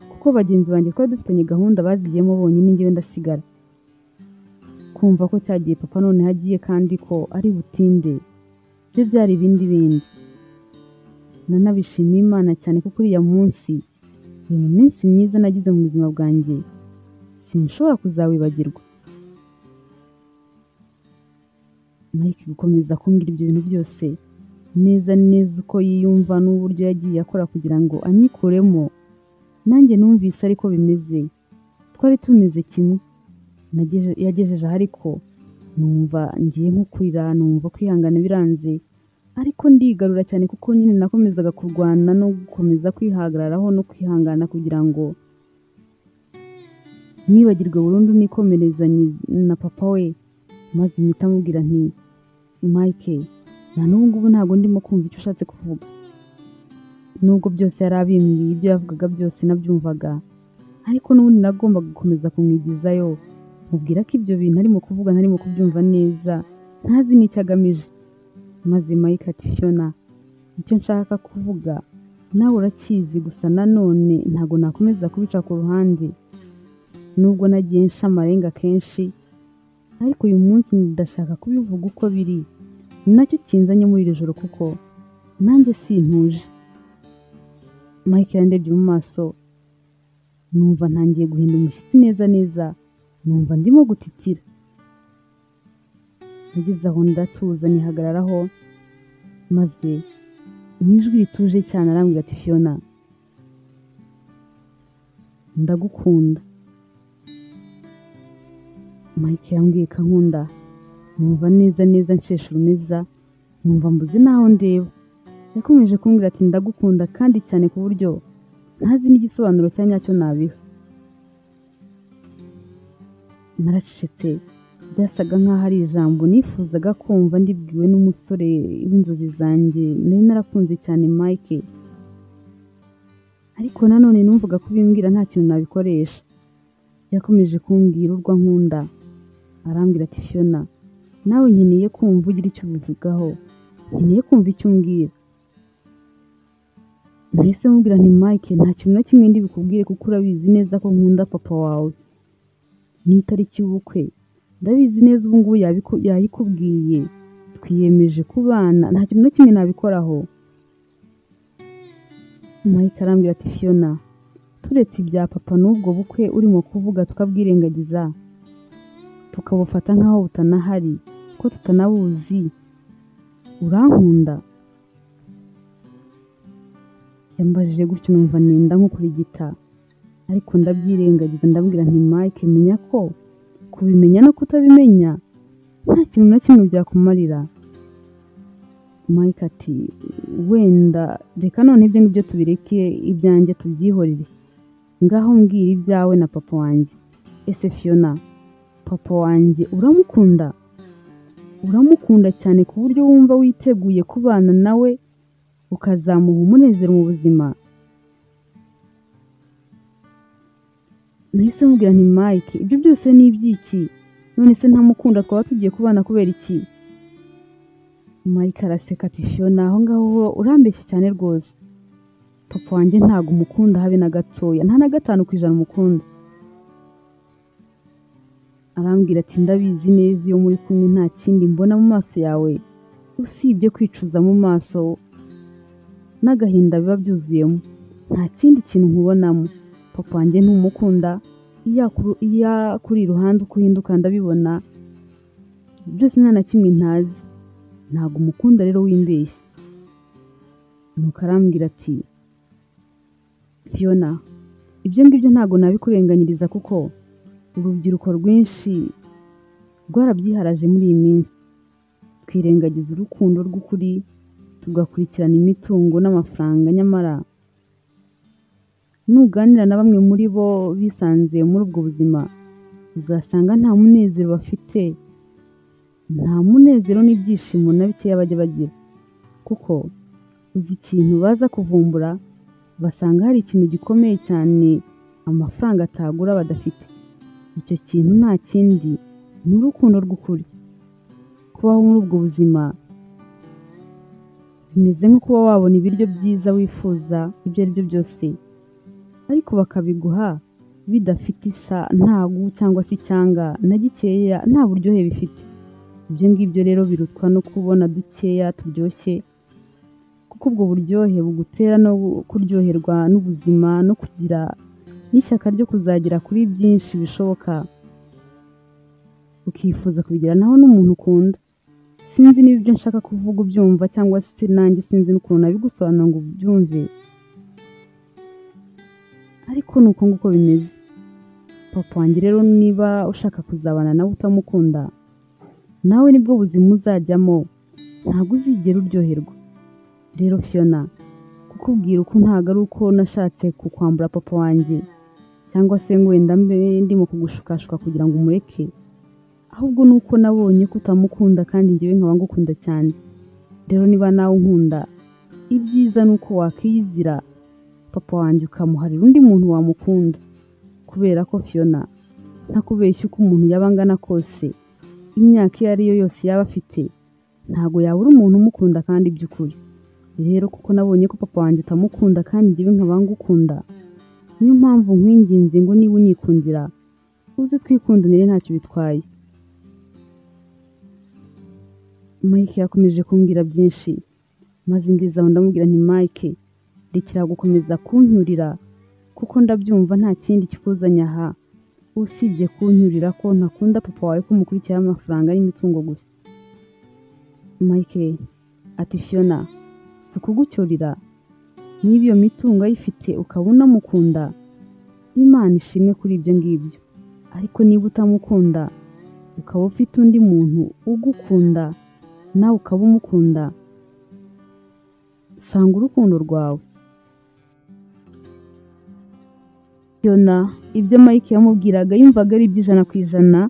kuko bagenzi banjye twari dufitanye gahunda bazigiyemo bonyine, njyewe ndasigara. Kumva ko cyagiye papa none hagiye kandi ko ari butinde, byo byari ibindi. Nanabishimiye Imana cyane kuko uriya munsi ni mu minsi myiza nagize mu buzima bwanjye, sinshobora kuzawibagirwa. Mike gukomeza kumbwira ibyo bintu byose neza neza uko yiyumva n'uburyo yagiye akora kugira ngo anyikuremo. Nanjye numvise ariko bimeze, twari tumeze kimwe. Yagejeje aho ariko numva ngiye nko kurira, numva kwihangana biranze, ariko ndigarura cyane kuko nyine nakomezaga kurwana no gukomeza kwihagararaho no kwihangana kugira ngo nibagirwe burundu nikomerezanye na papa we. Maze mpita mubwira nti Mike, na n'ubu ngubu ntabwo ndimo kumva icyo ushatse kuvuga. Nubwo byose yari abimbwiye, ibyo yavugaga byose nabyumvaga, ariko n'ubundi nagombaga gukomeza kumwigizayo, mubwira ko ibyo bintu arimo kuvuga ntarimo kubyumva neza, ntazi n'icyo agamije. Maze Mike ati Fiona, icyo nshaka kuvuga nawe urakizi, gusa nanone ntabwo nakomeza kubica ku ruhande. Nubwo nagiye nsha amarenga kenshi, ariko uyu munsi ndashaka kubivuga uko biri, nacyo kinzanye muri iri joro kuko nanjye sintuje. Mike yandebye mu maso, numva ntangiye guhinda umushyitsi neza neza, numva ndimo gutitira. Nageze aho ndatuza nihagararaho, maze n'ijwi rituje cyane arambwira ati Fiona, ndagukunda. Mike yambwiye ko ankunda, numva neza neza nsheshe urumeza, numva mbuze naho ndeba. Yakomeje kumbwira ati ndagukunda kandi cyane ku buryo ntazi n'igisobanuro cya nyacyo nabiha. Naracecetse, byasaga nk'aho ari ijambo nifuzaga kumva ndibwiwe n'umusore w'inzozi zanjye nari narakunze cyane Mike, ariko nanone numvaga kubimbwira nta kintu nabikoresha. Yakomeje kumbwira urwa nkunda, arambwira ati Fiona, nawe nkeneye kumva ugira icyo ubivugaho, nkeneye kumva icyo umbwira. Nahise mubwira nti Mike, nta kintu na kimwe ndi bikubwire kuko urabizi neza ko nkunda papa wawe. N'itariki y'ubukwe ndabizi neza, ubu ngubu yayikubwiye, twiyemeje kubana, nta kintu na kimwe nabikoraho. Mike arambwira ati Fiona, turetse ibya papa n'ubwo bukwe urimo kuvuga tukabwirengagiza, tukabufata nk'aho butanahari, ko tutanabuzi, urankunda? Yambajije gutyo numva nenda nko kurigita, ariko ndabyirengagiza. Ndabwira nti Mike, menya ko kubimenya no kutabimenya nta kintu na kimwe byakumarira. Mike ati wenda reka none ibyo ngibyo tubireke, ibyanjye tubyihorere, ngaho mbwira ibyawe na papa wanjye. Ese Fiona, papa wanjye uramukunda? uramukunda cyane ku buryo wumva witeguye kubana nawe ukazamuha umunezero mu buzima. Nahise mubwira nti Mike, ibyo byose ni iby'iki? None se ntamukunda twaba tugiye kubana kubera iki? Mike araseka ati Fiona, aho ngaho urambeshye cyane rwose. Papa wanjye ntago umukunda habe na gatoya, nta na 5% umukunda. Arambwira ati ndabizi neza iyo muri kumwe nta kindi mbona mu maso yawe usibye kwicuza mu maso n'agahinda biba byuzuyemo, nta kindi kintu nkubonamo. Papa wanjye ntumukunda, iya kuri iruhande uko uhinduka ndabibona, byose nta na kimwe ntazi, ntago umukunda rero wimbeshye. Nuko arambwira ati Fiona, ibyo ngibyo ntago nabikurenganyiriza kuko urubyiruko rwinshi rwarabyiharaje muri iyi minsi, twirengagiza urukundo rw'ukuri tugakurikirana imitungo n'amafaranga. Nyamara nuganira na bamwe muri bo bisanze muri ubwo buzima uzasanga nta munezero bafite, nta munezero n'ibyishimo na bikeya bajya bagira, kuko uzi ikintu baza kuvumbura basanga hari ikintu gikomeye cyane amafaranga atagura badafite. Icyo kintu nta kindi ni urukundo rw'ukuri. Kubaho muri ubwo buzima bimeze nko kuba wabona ibiryo byiza wifuza ibyo ari byo byose, ariko bakabiguha bidafite isa, ntagu cyangwa se icyanga na gikeya, nta buryohe bifite. Ibyo ngibyo rero birutwa no kubona dukeya turyoshye, kuko ubwo buryohe bugutera no kuryoherwa n'ubuzima no kugira n'ishyaka ryo kuzagera kuri byinshi bishoboka, ukifuza kubigira naho n'umuntu ukunda. Sinzi niba ibyo nshaka kuvuga ubyumva cyangwa se nanjye sinzi n'ukuntu nabigusobanura ngo ubyumve, ariko nuko nguko bimeze. Papa wanjye rero niba ushaka kuzabana nawe utamukunda, nawe nibwo buzima uzajyamo, ntabwo uzigera uryoherwa. Rero Fiona, kukubwira uko ntago ari uko nashatse kukwambura papa wanjye cyangwa se ngo wenda mbe ndimo kugushukashuka kugira ngo umureke, ahubwo nuko nabonye ko utamukunda kandi njyewe nkaba ngukunda cyane. Rero niba nawe unkunda, ibyiza nuko wakiyizira papa wanjye ukamuharira undi muntu wamukunda, kubera ko Fiona, ntakubeshya uko umuntu yaba angana kose, imyaka iyo ari yo yose yaba afite, ntago yabura umuntu umukunda kandi by'ukuri. Rero kuko nabonye ko papa wanjye utamukunda kandi njyewe nkaba ngukunda, niyo mpamvu nkwinginze ngo niba unyikundira uze twikundanire ntacyo bitwaye. Mike yakomeje kumbwira byinshi, maze ngeze aho ndamubwira nti Mike, rekera gukomeza kunyurira kuko ndabyumva nta kindi kikuzanya aha usibye kunyurira ko ntakunda papa wawe ko mukurikira amafaranga n'imitungo gusa. Mike ati Fiona, si ukugucyurira, niba iyo mitungo ayifite ukaba unamukunda, Imana ishimwe kuri ibyo ngibyo, ariko niba utamukunda ukaba ufite undi muntu ugukunda nawe ukaba umukunda, sanga urukundo rwawe. Fiona, ibyo Mike yamubwiraga yumvaga ari iby'ijana,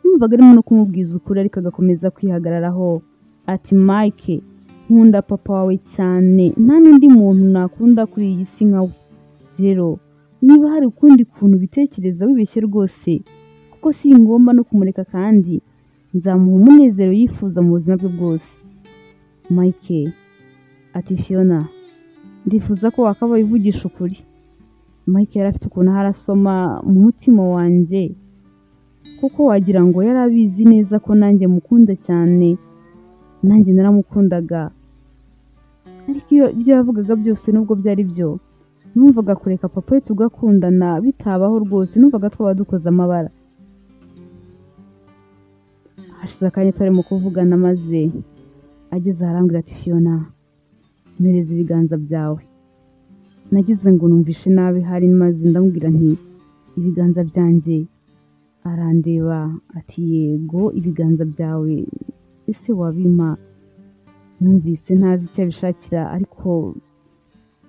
yumvaga arimo no kumubwiza ukuri, ariko agakomeza kwihagararaho ati Mike, nkunda papa wawe cyane, nta n'undi muntu nakunda kuri iyi si nkawe. Rero niba hari ukundi kuntu bitekereza wibeshye rwose, kuko si ngomba no kumureka kandi nzamuha umunezero yifuza mu buzima bwe bwose. Mike ati Fiona, ndifuza ko wakabaye uvugisha ukuri. Mike yari afite ukuntu harasoma mu mutima wanjye, kuko wagira ngo yari abizi neza ko nanjye mukunda cyane, nanjye naramukundaga, ariko ibyo yavugaga byose nubwo byari byo, numvaga kureka papa we tugakundana bitabaho rwose, numvaga twaba dukoze amabara. Hashize akanya turimo kuvugana, maze ageze arambwira ati Fiona, mpereza ibiganza byawe. Nagize ngo numvishe nabi hari, maze ndamubwira nti ibiganza byanjye. Arandeba ati yego ibiganza byawe, ese wabimpa? Numvise ntazi icyo abishakira, ariko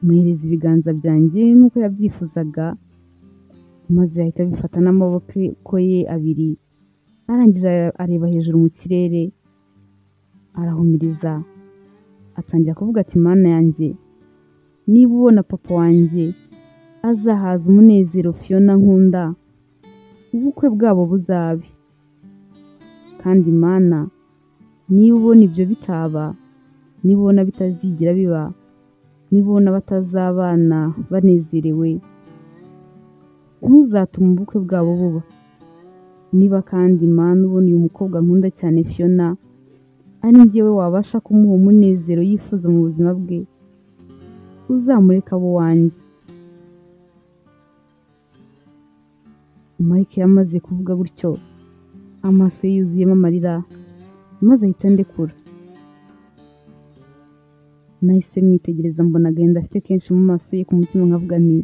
muhereza ibiganza byanjye nk'uko yabyifuzaga, maze ahita abifata n'amaboko ye abiri, arangije areba hejuru mu kirere, arahumiriza atangira kuvuga ati mana yanjye niba ubona papa wanjye azahaza umunezero Fiona nkunda ubukwe bwabo buzabe kandi mana niba ubona ibyo bitaba niba ubona bitazigira biba niba ubona batazabana banezerewe ntuzatume ubukwe bwabo buba niba kandi mana ubona uyu mukobwa nkunda cyane Fiona ari njyewe wabasha kumuha umunezero yifuza mu buzima bwe uzamureka abo wanjye. Mike yamaze kuvuga gutyo amaso ye yuzuyemo amarira maze ahita ndekura. Nahise mwitegereza mbona agahinda afite kenshi mu maso ye, ku mutima nkavuga nti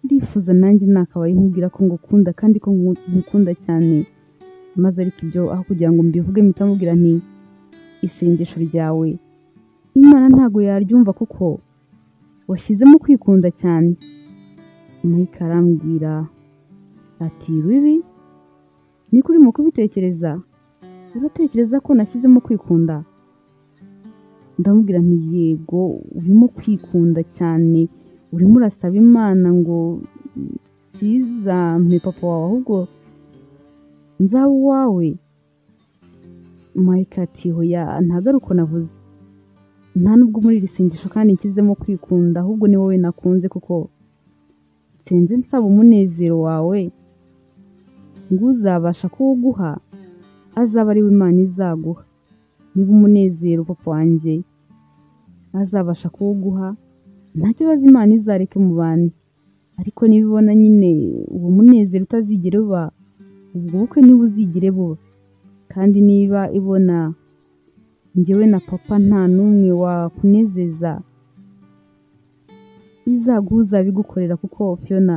ndifuza nanjye nakabaye nkubwira ko ngukunda kandi ko ngukunda cyane, maze ariko ibyo aho kugira ngo mbivuge mpita mubwira nti isengesho ryawe Imana ntago yaryumva kuko washyizemo kwikunda cyane. Mike arambwira ati bibi ni kuri mu kubitekereza, uratekereza ko nashyizemo kwikunda? Ndamubwira nti yego urimo kwikunda cyane, urimo urasaba Imana ngo sizampe papa wawe ahubwo nzaba uwawe. Mike ati hoya ntago ari uko navuze, nta nubwo muri iri sengesho kandi nshyizemo kwikunda, ahubwo ni wowe nakunze kuko nsenze nsaba umunezero wawe ngo uzabasha kuwuguha azaba ari we Imana izaguha. Niba umunezero papa wanjye azabasha kuwuguha nta kibazo Imana izareke mu bantu, ariko niba ibona nyine uwo munezero utazigere buba ubwo bukwe ntibuzigere buba, kandi niba ibona njyewe na papa nta n'umwe wakunezeza izaguha uzabigukorera, kuko Fiona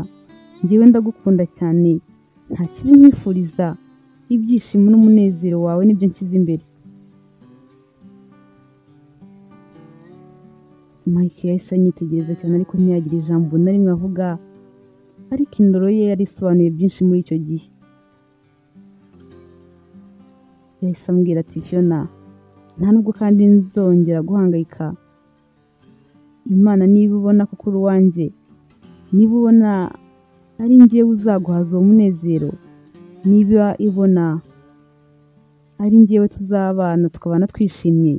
njyewe ndagukunda cyane, nta kibi nkwifuriza, ibyishimo n'umunezero wawe nibyo nshyize imbere. Mike yahise anyitegereza cyane ariko ntiyagira ijambo na rimwe avuga, ariko indoro ye yari isobanuye byinshi muri icyo gihe. Yahise ambwira ati Fiona nta nubwo kandi nzongera guhangayika. Imana niba ubona ko kuri wanjye, niba ubona ari njyewe uzaguhaza uwo munezero, niba ibona ari njyewe tuzabana tukabana twishimye,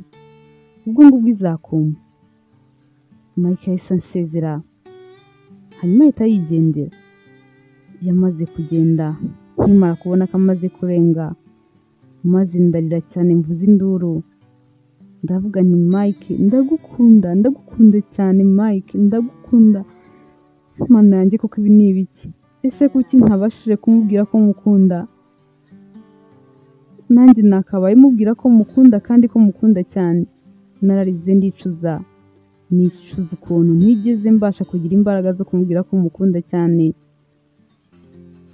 ubwo ngubwo izakuma. Mike yahise ansezera hanyuma ahita yigendera. Yamaze kugenda nkimara kubona ko amaze kurenga, maze ndarira cyane mvuza induru ndavuga nti Mike ndagukunda, ndagukunda cyane Mike, ndagukunda Mana yanjye, kuko ibi ni ibiki? Ese kuki ntabashije kumubwira ko mukunda? Nanjye nakabaye mubwira ko mukunda kandi ko mukunda cyane. Nararize ndicuza, nicuza ukuntu ntigeze mbasha kugira imbaraga zo kumubwira ko mukunda cyane.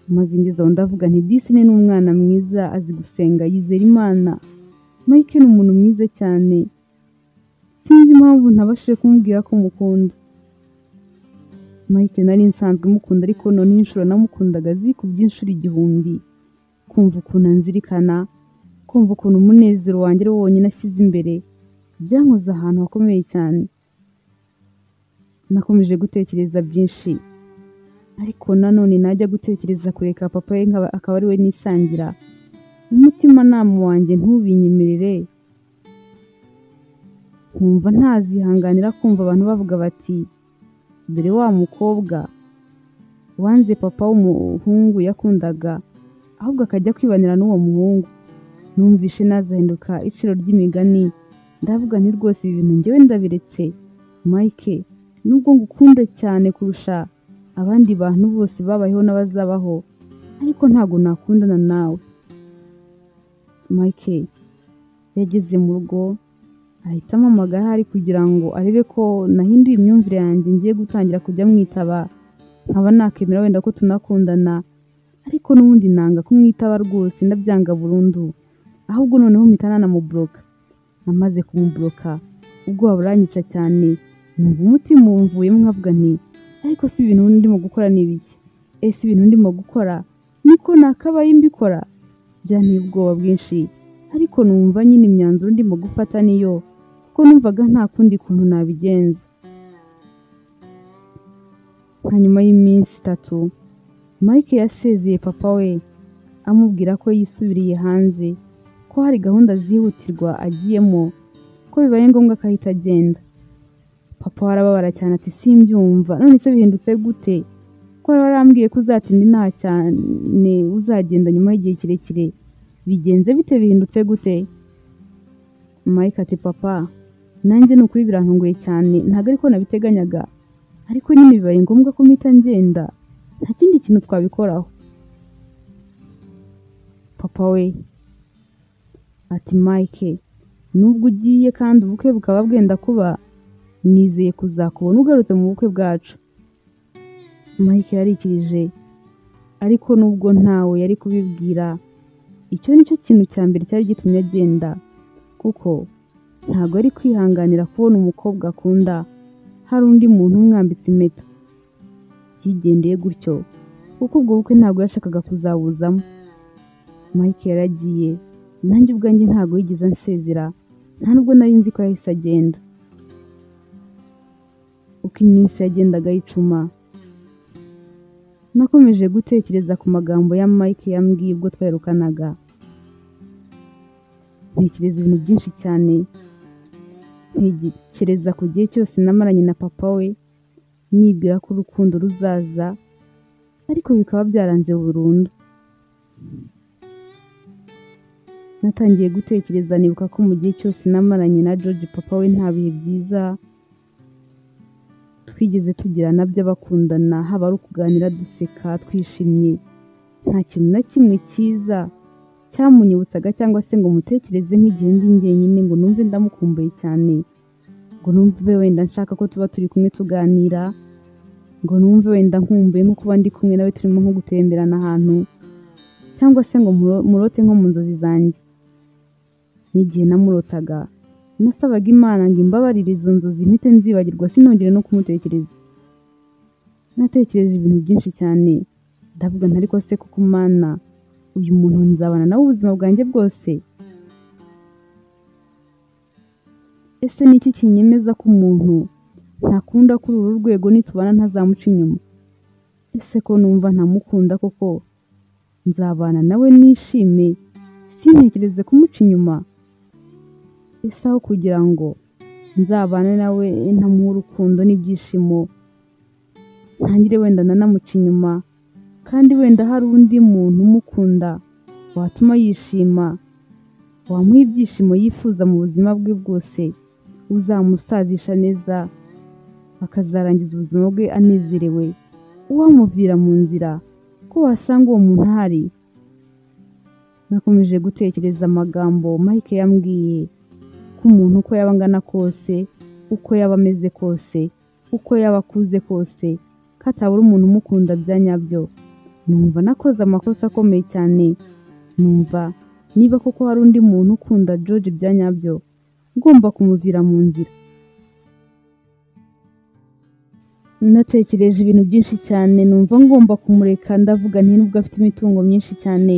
Maze ngezeho ndavuga nti Disney ni umwana mwiza, azi gusenga, yizera Imana. Mike ni umuntu mwiza cyane, sinzi impamvu ntabashije kumubwira ko mukunda. Mike nari nsanzwe mukunda, ariko none inshuro namukundaga zikubye inshuro 1000. Kumva ukuntu anzirikana, kumva ukuntu umunezero wanjye ari wo wonyine ashyize imbere, byankoze ahantu hakomeye cyane. Nakomeje gutekereza byinshi, ariko nanone najya gutekereza kureka papa we akaba ari we nisangira, umutima nama wanjye ntubinyemerere. Nkumva ntazihanganira kumva abantu bavuga bati dore wa mukobwa wanze papa w'umuhungu yakundaga, ahubwo akajya kwibanira n'uwo muhungu. Numvishe nazahinduka iciro ry'imigani, ndavuga nti rwose ibi bintu njyewe ndabiretse Mike, nubwo ngukunda cyane kurusha abandi bantu bose babayeho n'abazabaho, ariko ntago nakundana nawe. Mike yageze mu rugo ahita ampamagara hari kugira ngo arebe ko nahinduye imyumvire yanjye, ngiye gutangira kujya mwitaba nkaba nakemera wenda ko tunakundana, ariko n'ubundi nanga kumwitaba rwose, ndabyanga burundu. Ahubwo noneho mpita nanamubloka. Namaze kumubloka ubwoba buranyica cyane, numva umutima umvuyemo nkavuga nti ariko si ibintu ndimo gukora ni ibiki? Ese ibintu ndimo gukora niko nakabaye mbikora? Byanteye ubwoba bwinshi, ariko numva nyine imyanzuro ndimo gufata niyo kuko numvaga nta kundi kuntu nabigenza. Nka nyuma y'iminsi 3 Mike yasezeye papa we amubwira ko yisubiriye hanze, ko hari gahunda zihutirwa agiyemo, ko bibaye ngombwa akahita agenda. Papa arababara cyane ati simbyumva, none se bihindutse gute? Ko warambwiye ko uzatinda inaha cyane uzagenda nyuma y'igihe kirekire, bigenze bite bihindutse gute? Mike ati papa, nanjye nukuri birantunguye cyane, ntabwo ariko nabiteganyaga, ariko nyine bibaye ngombwa ko mpita ngenda, nta kindi kintu twabikoraho. Papa we ati Mike, nubwo ugiye kandi ubukwe bukaba bwenda kuba, nizeye kuzakubona ugarutse mu bukwe bwacu. Mike yarikirije, ariko nubwo ntawe yari kubibwira, icyo nicyo kintu cya mbere cyari gitumye agenda, kuko ntabwo ari kwihanganira kubona umukobwa akunda hari undi muntu umwambitse impeta. Yigendeye gutyo kuko ubwo bukwe ntabwo yashakaga kuzabuzamo. Mike yaragiye, nanjye ubwanjye ntabwo yigeze ansezera, nta nubwo nari nzi ko yahise agenda. Uko iminsi yagendaga yicuma, nakomeje gutekereza ku magambo ya Mike yambwiye ubwo twerukanaga. Ntekereza ibintu byinshi cyane, ntekereza ku gihe cyose namaranye na papa we, nibwira ko urukundo ruzaza, ariko bikaba byaranze burundu. Natangiye gutekereza nibuka ko mu gihe cyose namaranye na George papa we nta bihe byiza twigeze tugira nabyo abakundana, haba ari ukuganira duseka twishimye. Nta kintu na kimwe cyiza cyamunyibutsaga cyangwa se ngo mutekereze nk'igihe ndi njyenyine ngo numve ndamukumbuye cyane, ngo numve wenda nshaka ko tuba turi kumwe tuganira, ngo numve wenda nkumbuye nko kuba ndi kumwe nawe turimo nko gutemberana ahantu, cyangwa se ngo murote nko mu nzozi zanjye. N'igihe namurotaga nasabaga Imana ngo imbabarire izo nzozi mpite nzibagirwa sinongere no kumutekereza. Natekereje ibintu byinshi cyane, ndavuga ntari ko se kuko Mana uyu muntu nzabana nawe ubuzima bwanjye bwose? Ese ni iki kinyemeza ko umuntu ntakunda kuri uru rwego nitubana ntazamuca inyuma? Ese ko numva ntamukunda koko nzabana nawe nishime sintekereze kumuca inyuma? Ese aho kugira ngo nzabane nawe ntamuha urukundo n'ibyishimo, ntangire wenda nanamuca inyuma, kandi wenda hari undi muntu umukunda watuma yishima, wamuha ibyishimo yifuza mu buzima bwe bwose, uzamusazisha neza akazarangiza ubuzima bwe anezerewe, uwamuvira mu nzira ko wasanga uwo muntu ahari. Nakomeje gutekereza amagambo Mike yambwiye ko umuntu uko yaba angana kose, uko yaba ameze kose, uko yaba akuze kose, katabura umuntu umukunda bya nyabyo. Numva nakoze amakosa akomeye cyane, numva niba koko hari undi muntu ukunda George bya nyabyo, ngomba kumuvira mu nzira. Natekereje ibintu byinshi cyane, numva ngomba kumureka, ndavuga nti nubwo afite imitungo myinshi cyane,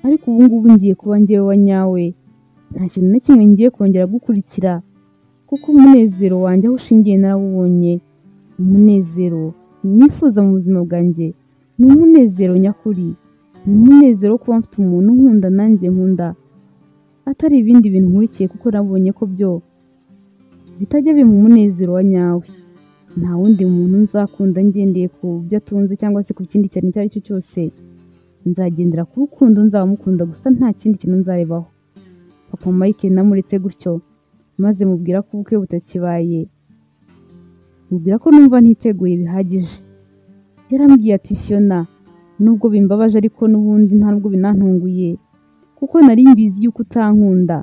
ariko ubu ngubu ngiye kuba njyewe wa nyawe, nta kintu na kimwe ngiye kongera gukurikira, kuko umunezero wanjye aho ushingiye narawubonye. Umunezero nifuza mu buzima bwanjye ni umunezero nyakuri, ni umunezero wo kuba mfite umuntu nkunda nanjye nkunda, atari ibindi bintu nkurikiye kuko nabonye ko byo bitajya bimu umunezero wa nyawe. Nta wundi muntu nzakunda ngendeye ku byo atunze cyangwa se ku kindi cyane icyo ari cyo cyose, nzagendera ku rukundo nzabamukunda gusa, nta kindi kintu nzarebaho. Papa Mike namuretse gutyo, maze mubwira ko ubukwe butakibaye, mubwira ko numva ntiteguye bihagije. Yarambwiye ati Fiona, nubwo bimbabaje ariko n'ubundi nta nubwo binantunguye, kuko nari mbizi yuko utankunda,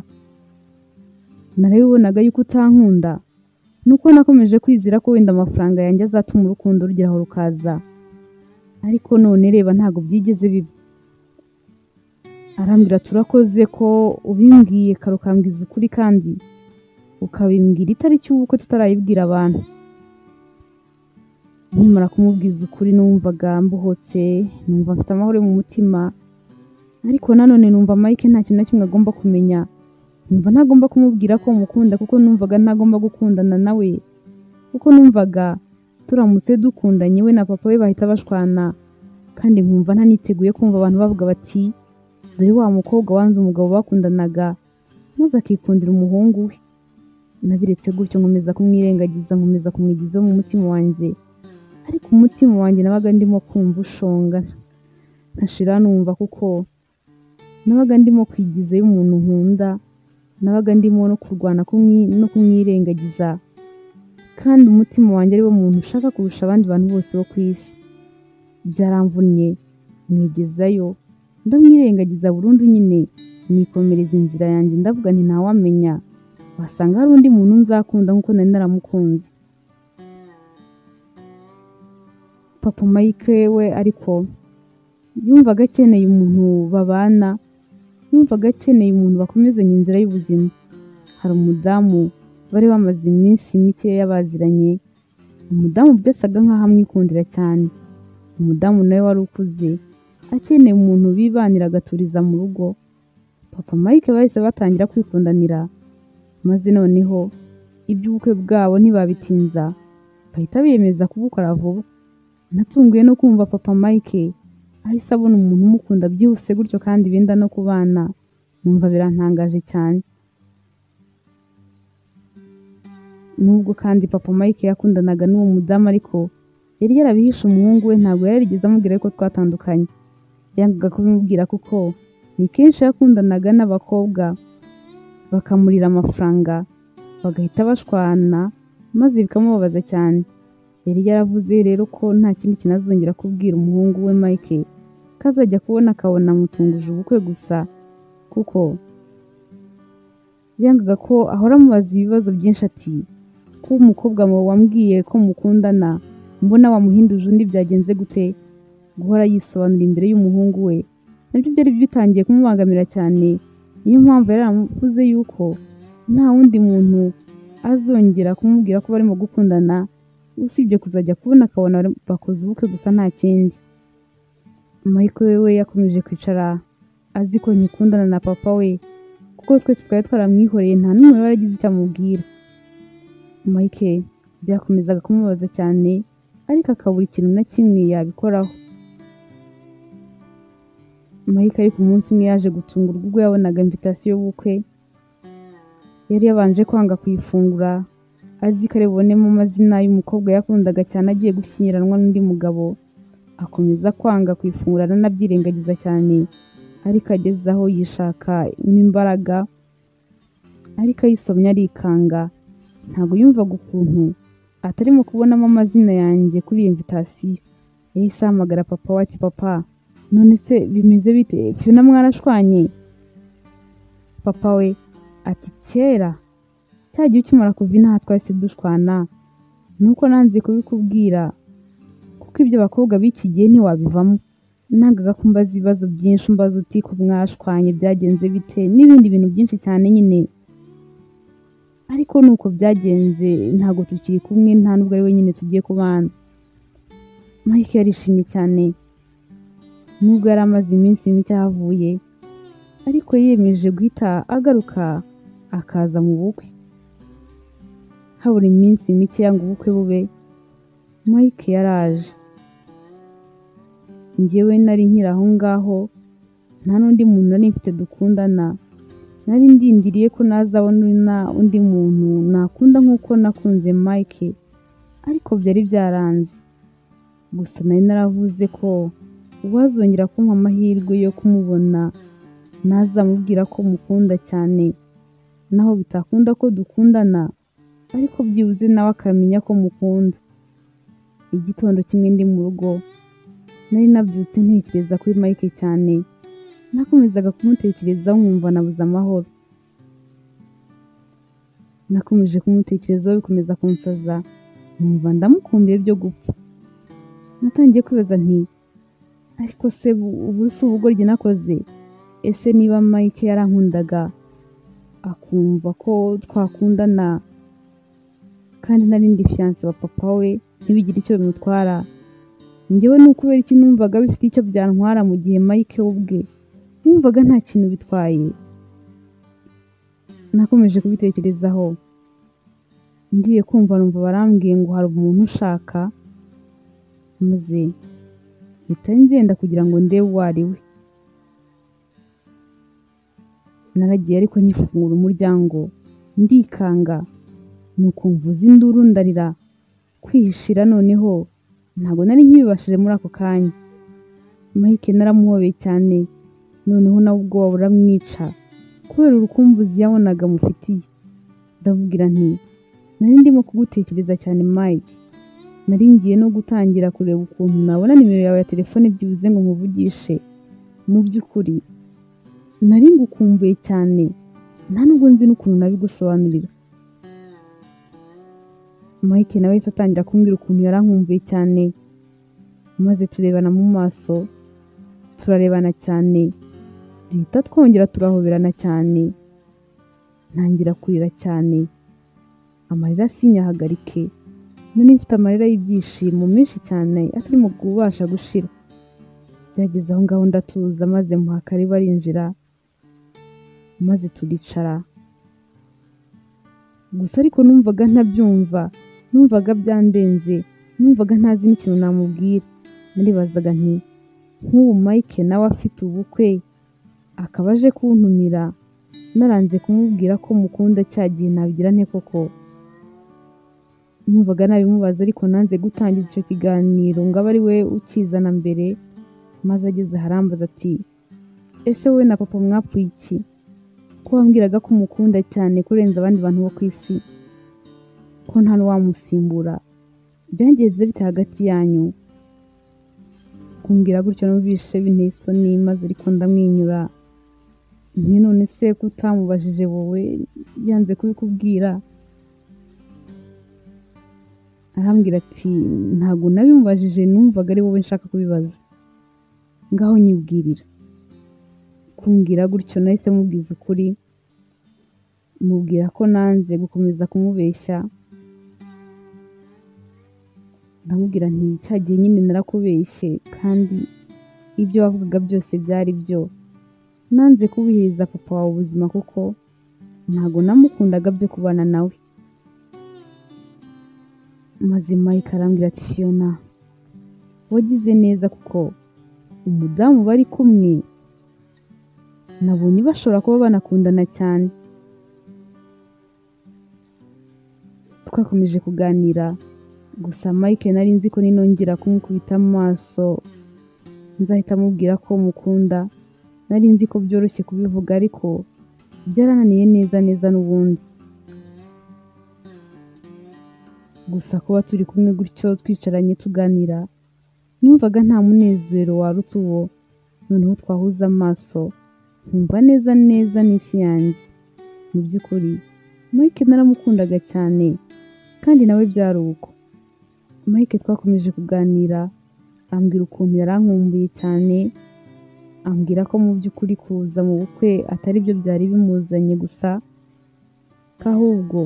narabibonaga yuko utankunda, nuko nakomeje kwizera ko wenda amafaranga yanjye azatuma urukundo rugeraho rukaza, ariko none reba ntago byigeze biba. Arambwira turakoze ko ubimbwiye kare ukambwiza ukuri kandi ukabimbwira itariki y'ubukwe tutarayibwira abantu. Nkimara kumubwiza ukuri numvaga mbohotse, numva mfite amahoro mu mutima, ariko nanone numva Mike nta kintu na kimwe agomba kumenya, numva ntagomba kumubwira ko mukunda kuko numvaga ntagomba gukundana nawe, kuko numvaga turamutse dukundanye we na papa we bahita bashwana, kandi nkumva ntaniteguye kumva abantu bavuga bati dore wa mukobwa wanze umugabo bakundanaga maze akikundira umuhungu we. Nabiretse gutyo nkomeza kumwirengagiza, nkomeza kumwigizaho mu mutima wanjye, ariko umutima wanjye nabaga ndimo kumva ushonga ntashira numva, kuko nabaga ndimo kwigizayo umuntu nkunda, nabaga ndimo no kurwana no kumwirengagiza, kandi umutima wanjye ari wo muntu ushaka kurusha abandi bantu bose bo ku isi. Byaramvunnye mwigezayo ndamwirengagiza burundu, nyine nikomereza inzira yanjye, ndavuga nti ntawamenya wasanga hari undi muntu nzakunda nk'uko nari naramukunze. Papa Mike we ariko yumvaga akeneye umuntu babana, yumvaga akeneye umuntu bakomezanya inzira y'ubuzima. Hari umudamu bari bamaze iminsi mikeya baziranye, umudamu byasaga nk'aho amwikundira cyane, umudamu nawe wari ukuze akeneye umuntu bibanira agaturiza mu rugo. Papa Mike bahise batangira kwikundanira, maze noneho iby'ubukwe bwabo ntibabitinza, bahita biyemeza kubukora vuba. Natunguye no kumva Papa Mike ahise abona umuntu umukunda byihuse gutyo kandi benda no kubana, numva birantangaje cyane. Nubwo kandi Papa Mike yakundanaga n'uwo mudamu, ariko yari yarabihishe umuhungu we, ntabwo yarigeze amubwira ko twatandukanye. Yangaga kubimubwira kuko ni kenshi yakundanaga n'abakobwa bakamurira amafaranga bagahita bashwana, maze bikamubabaza cyane. Yari yaravuze rero ko nta kindi kinazongera kubwira umuhungu we Mike, kazajya kubona akabona amutunguje ubukwe gusa, kuko yangaga ko ahora amubaza ibibazo byinshi ati ko umukobwa wambwiye ko mukundana mbona wamuhinduje undi byagenze gute. Guhora yisobanura imbere y'umuhungu we nabyo byari bitangiye kumubangamira cyane, niyo mpamvu yari yaramuvuze yuko nta wundi muntu azongera kumubwira ko barimo gukundana usibye kuzajya kubona akabona bakoze ubukwe gusa nta kindi. Mike we yakomeje kwicara azi ko nyikundana na papa we, kuko twese twari twaramwihoreye, nta n'umwe waragize icyo amubwira. Mike byakomezaga kumubaza cyane, ariko akabura ikintu na kimwe yabikoraho. Mike ariko umunsi umwe yaje gutungurwa ubwo yabonaga invitation y'ubukwe. Yari yabanje kwanga kuyifungura, azi ko ari bubonemo amazina y'umukobwa yakundaga cyane agiye gushyingiranwa n'undi mugabo. Akomeza kwanga kuyifungura aranabyirengagiza cyane, ariko ageze aho yishaka n'imbaraga, ariko ayisomye arikanga. Ntabwo yumvaga ukuntu atarimo kubonamo amazina yanjye kuri iyi invitation. Yahise ahamagara papa we ati papa, none se bimeze bite, Fiona mwarashwanye? Papa we ati kera cyagiye ukimara kuva inaha twahise dushwana, nuko nanze kubikubwira kuko ibyo bakobwa b'iki gihe ntiwabivamo. Nangaga kumbaza ibibazo byinshi, umbaza uti ko mwashwanye byagenze bite n'ibindi bintu byinshi cyane nyine, ariko nuko byagenze, ntabwo tukiri kumwe, nta nubwo ari we nyine tugiye kubana. Mike yarishimye cyane, nubwo yari amaze iminsi mike ahavuye, ariko yiyemeje guhita agaruka akaza mu bukwe. Habura iminsi mike ngo ubukwe bube, Mike yaraje. Njyewe nari nkiri aho ngaho, nta n'undi muntu nari mfite dukundana, nari ndindiriye ko nazabona undi muntu nakunda nk'uko nakunze Mike, ariko byari byaranze. Gusa nari naravuze ko uwazongera kumpa amahirwe yo kumubona nazamubwira ko mukunda cyane, naho bitakunda ko dukundana, ariko byibuze nawe akamenya ko mukunda. Igitondo kimwe ndi mu rugo, nari nabyutse ntekereza kuri Mike cyane, nakomezaga kumutekerezaho nkumva nabuze amahoro. Nakomeje kumutekerezaho bikomeza kunsaza, nkumva ndamukumbuye byo gupfa. Natangiye kwibaza nti ariko se ubu si ubugoryi nakoze? Ese niba Mike yarankundaga akumva ko twakundana kandi nari ndi fiancé wa papa we ntibigire icyo bimutwara, njyewe ni ukubera iki numvaga bifite icyo byantwara mu gihe Mike ubwe numvaga nta kintu bitwaye. Nakomeje kubitekerezaho, ngiye kumva numva barambwiye ngo hari umuntu ushaka, maze mpita ngenda kugira ngo ndebe uwo ari we. Naragiye ariko nkifungura umuryango ndikanga, nuko mvuza induru ndarira kwihishira. Noneho ntabwo nari nkibibashije muri ako kanya. Mike naramuhobeye cyane, noneho nawe ubwoba buramwica kubera urukumbuzi yabonaga mufitiye. Ndamubwira nti nari ndimo kugutekereza cyane Mike, nari ngiye no gutangira kureba ukuntu nabona nimero yawe ya telefone byibuze ngo nkuvugishe. Mu by'ukuri nari ngukumbuye cyane, nta nubwo nzi n'ukuntu nabigusobanurira. Mike nawe yahise atangira kumbwira ukuntu yarankumbuye cyane, maze turebana mu maso, turarebana cyane, duhita twongera turahoberana cyane. Ntangira kurira cyane, amarira sinyahagarike. Nari mfite amarira y'ibyishimo menshi cyane atarimo kubasha gushira. Byageze aho ngaho ndatuza, maze muha karibu arinjira, maze turicara. Gusa ariko numvaga ntabyumva, numvaga byandenze, numvaga ntazi n'ikintu namubwira. Naribazaga nti nk'ubu Mike nawe afite ubukwe akaba aje kuntumira, naranze kumubwira ko mukunda cya gihe nabigira nte koko? Numvaga nabimubaza ariko nanze gutangiza icyo kiganiro ngo abe ari we ukizana mbere. Maze ageze harambaza ati ese wowe na papa mwapfuye iki? Ko wambwiraga ko umukunda cyane kurenza abandi bantu bo ku isi, ko nta n'uwamusimbura, byageze bite hagati yanyu? Kumbwira gutyo numvise binteye isoni, maze ariko ndamwenyura nti none se ko utamubajije wowe yanze kubikubwira? Arambwira ati ntabwo nabimubajije, numvaga ari wowe nshaka kubibaza, ngaho nyibwirira. Kumbwira gutyo nahise mubwiza ukuri, mubwira ko nanze gukomeza kumubeshya. Ndamubwira nti cyagiye nyine narakubeshye, kandi ibyo wavugaga byose byari byo. Nanze kubiheza papa wawe ubuzima kuko ntabwo namukundaga byo kubana nawe. Maze Mike arambwira ati Fiona, wagize neza kuko umudamu bari kumwe nabonye bashobora kuba banakundana cyane. Twakomeje kuganira, gusa Mike nari nzi ko ninongera kumukubita amaso nzahita mubwira ko mukunda. Nari nzi ko byoroshye kubivuga ariko byarananiye neza n'ubundi. Gusa kuba turi kumwe gutyo twicaranye tuganira, numvaga nta munezero waruta uwo. Noneho twahuza amaso, nkumva neza n'isi yanjye. Mu by'ukuri Mike naramukundaga cyane, kandi nawe byari uko. Mike twakomeje kuganira, ambwira ukuntu yarankumbuye cyane, ambwira ko mu by'ukuri kuza mu bukwe atari byo byari bimuzanye gusa, ko ahubwo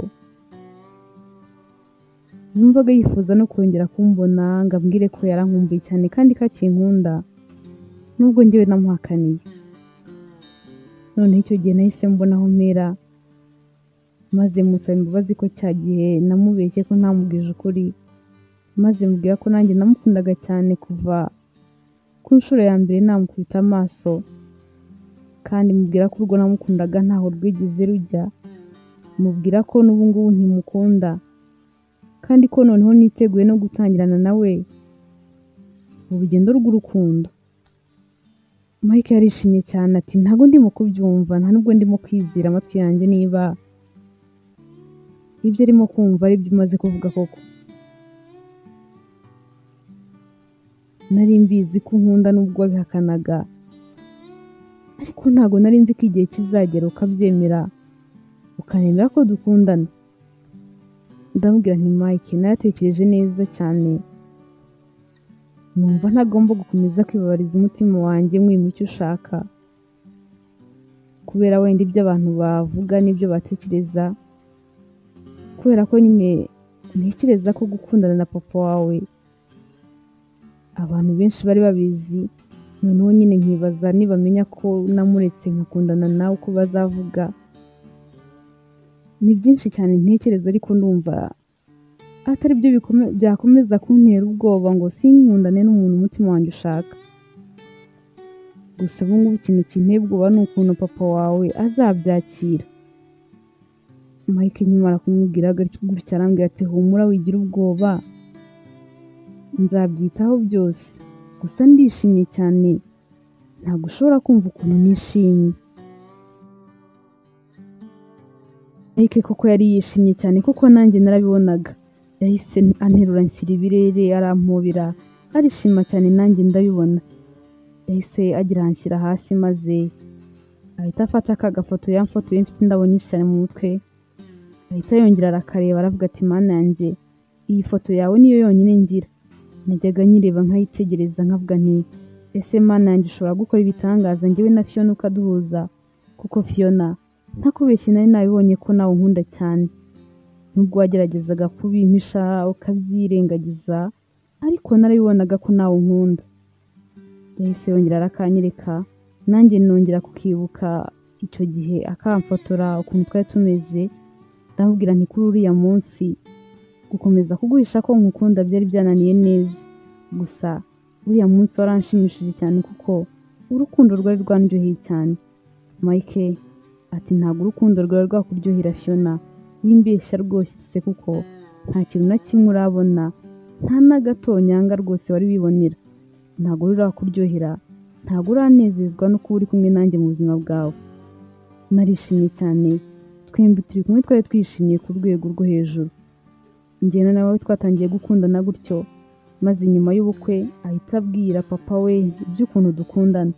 numvaga yifuza no kongera kumbona ngo ambwire ko yarankumbuye cyane kandi ko akinkunda, nubwo njyewe namuhakaniye. Noneho icyo gihe nahise mbona aho mpera, maze musaba imbabazi ko cya gihe namubeshye ko ntamubwije ukuri, maze mubwira ko nanjye namukundaga cyane kuva ku nshuro ya mbere namukubita amaso, kandi mubwira ko urwo namukundaga ntaho rwigeze rujya. Mubwira ko n'ubu ngubu ntimukunda, kandi ko noneho niteguye no gutangirana nawe urugendo rw'urukundo. Mike yarishimye cyane ati ntabwo ndimo kubyumva, nta nubwo ndimo kwizera amatwi yanjye niba ibyo arimo kumva ari byo umaze kuvuga koko. Nari mbizi ko unkunda nubwo wabihakanaga, ariko ntabwo nari nzi ko igihe kizagera ukabyemera, ukanemera ko dukundana. Ndamubwira nti Mike, naratekereje neza cyane, numva ntagomba gukomeza kwibabariza umutima wanjye mwima icyo ushaka, kubera wenda ibyo abantu bavuga n'ibyo batekereza, kubera ko nyine ntekereza ko gukundana na papa wawe abantu benshi bari babizi, noneho nyine nkibaza nibamenya ko namuretse nkakundana nawe uko bazavuga. Ni byinshi cyane ntekereza ariko ndumva atari byo byakomeza kuntera ubwoba ngo sinkundane n'umuntu umutima wanjye ushaka. Gusa ubu ngubu ikintu kinteye ubwoba ni ukuntu papa wawe azabyakira. Mike nkimara kumubwira gutya arambwira ati humura wigira ubwoba, nzabyitaho byose. Gusa ndishimye cyane, ntabwo ushobora kumva ukuntu nishimye. Mike koko yari yishimye cyane kuko nanjye narabibonaga. Yahise anterura nshyira ibirere arampobera, arishima cyane nanjye ndabibona. Yahise agira anshyira hasi maze ahita afata gafoto yamfotoye mfite indabo nyinshi cyane mu mutwe. Ahita yongera arakareba aravuga ati mana yanjye, iyi foto yawe niyo yonyine ngira. Najyaga nyireba nkayitegereza nkavuga nti ese mana yanjye ushobora gukora ibitangaza njyewe na Fiona ukaduhuza, kuko Fiona ntakubeshye nari nabibonye ko nawe unkunda cyane. Nubwo wageragezaga kubimpisha ukabyirengagiza ariko narabibonaga ko nawe unkunda. Yahise yongera arakanyereka nanjye nongera kukibuka icyo gihe akamfotora ukuntu twari tumeze. Ndamubwira nti kuri uriya munsi gukomeza kuguhisha ko nkukunda byari byananiye neza, gusa uriya munsi waranshimishije cyane kuko urukundo rwari rwandyoheye cyane. Mike ati ntabwo urukundo rwawe rwakuryohera Fiona, wimbeshya rwose kuko nta kintu na kimwe urabona, nta na gatonyanga rwose wari wibonera. Ntabwo rurakuryohera, ntabwo uranezezwa no kuba uri kumwe nanjye mu buzima bwawe. Narishimye cyane, twembi turi kumwe twari twishimiye ku rwego rwo hejuru. Njye nawe twatangiye gukundana gutyo, maze nyuma y'ubukwe ahita abwira papa we iby'ukuntu dukundana.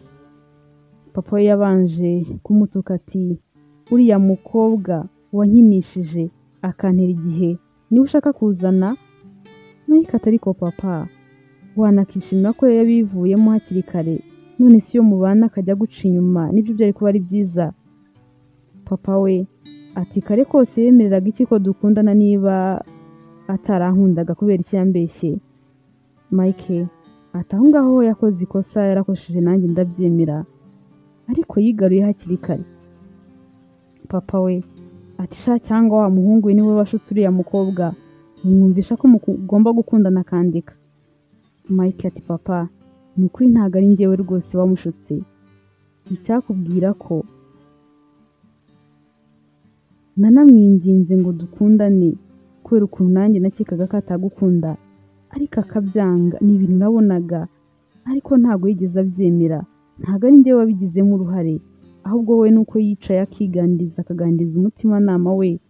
Papa we yabanje kumutuka ati uriya mukobwa wankinishije akantera igihe niba ushaka kuzana. Mike ati ariko papa, wanakishimira ko yabivuyemo hakiri kare, none si yo mubana akajya guca inyuma nibyo byari kuba ari byiza. Papa we ati kare kose yemereraga iki ko dukundana niba atarankundaga kubera iki yambeshye. Mike ati aho ngaho yakoze ikosa yarakoresheje nanjye ndabyemera, ariko yigaruye hakiri kare. Papa we ati sha cyangwa wa muhungu we niwe washutse uriya mukobwa, mwumvisha ko mugomba gukundana akandika. Mike ati papa ni ukuri ntabwo ari njyewe rwose wamushutse, icyakubwira ko nanamwinginze ngo dukundane kubera ukuntu nanjye nakekaga ko atagukunda ariko akabyanga. Ni ibintu nabonaga ariko ntabwo yigeze abyemera. Ntabwo ari njyewe wabigizemo uruhare, ahubwo we nuko yicaye akiganiriza akaganiriza umutimanama we,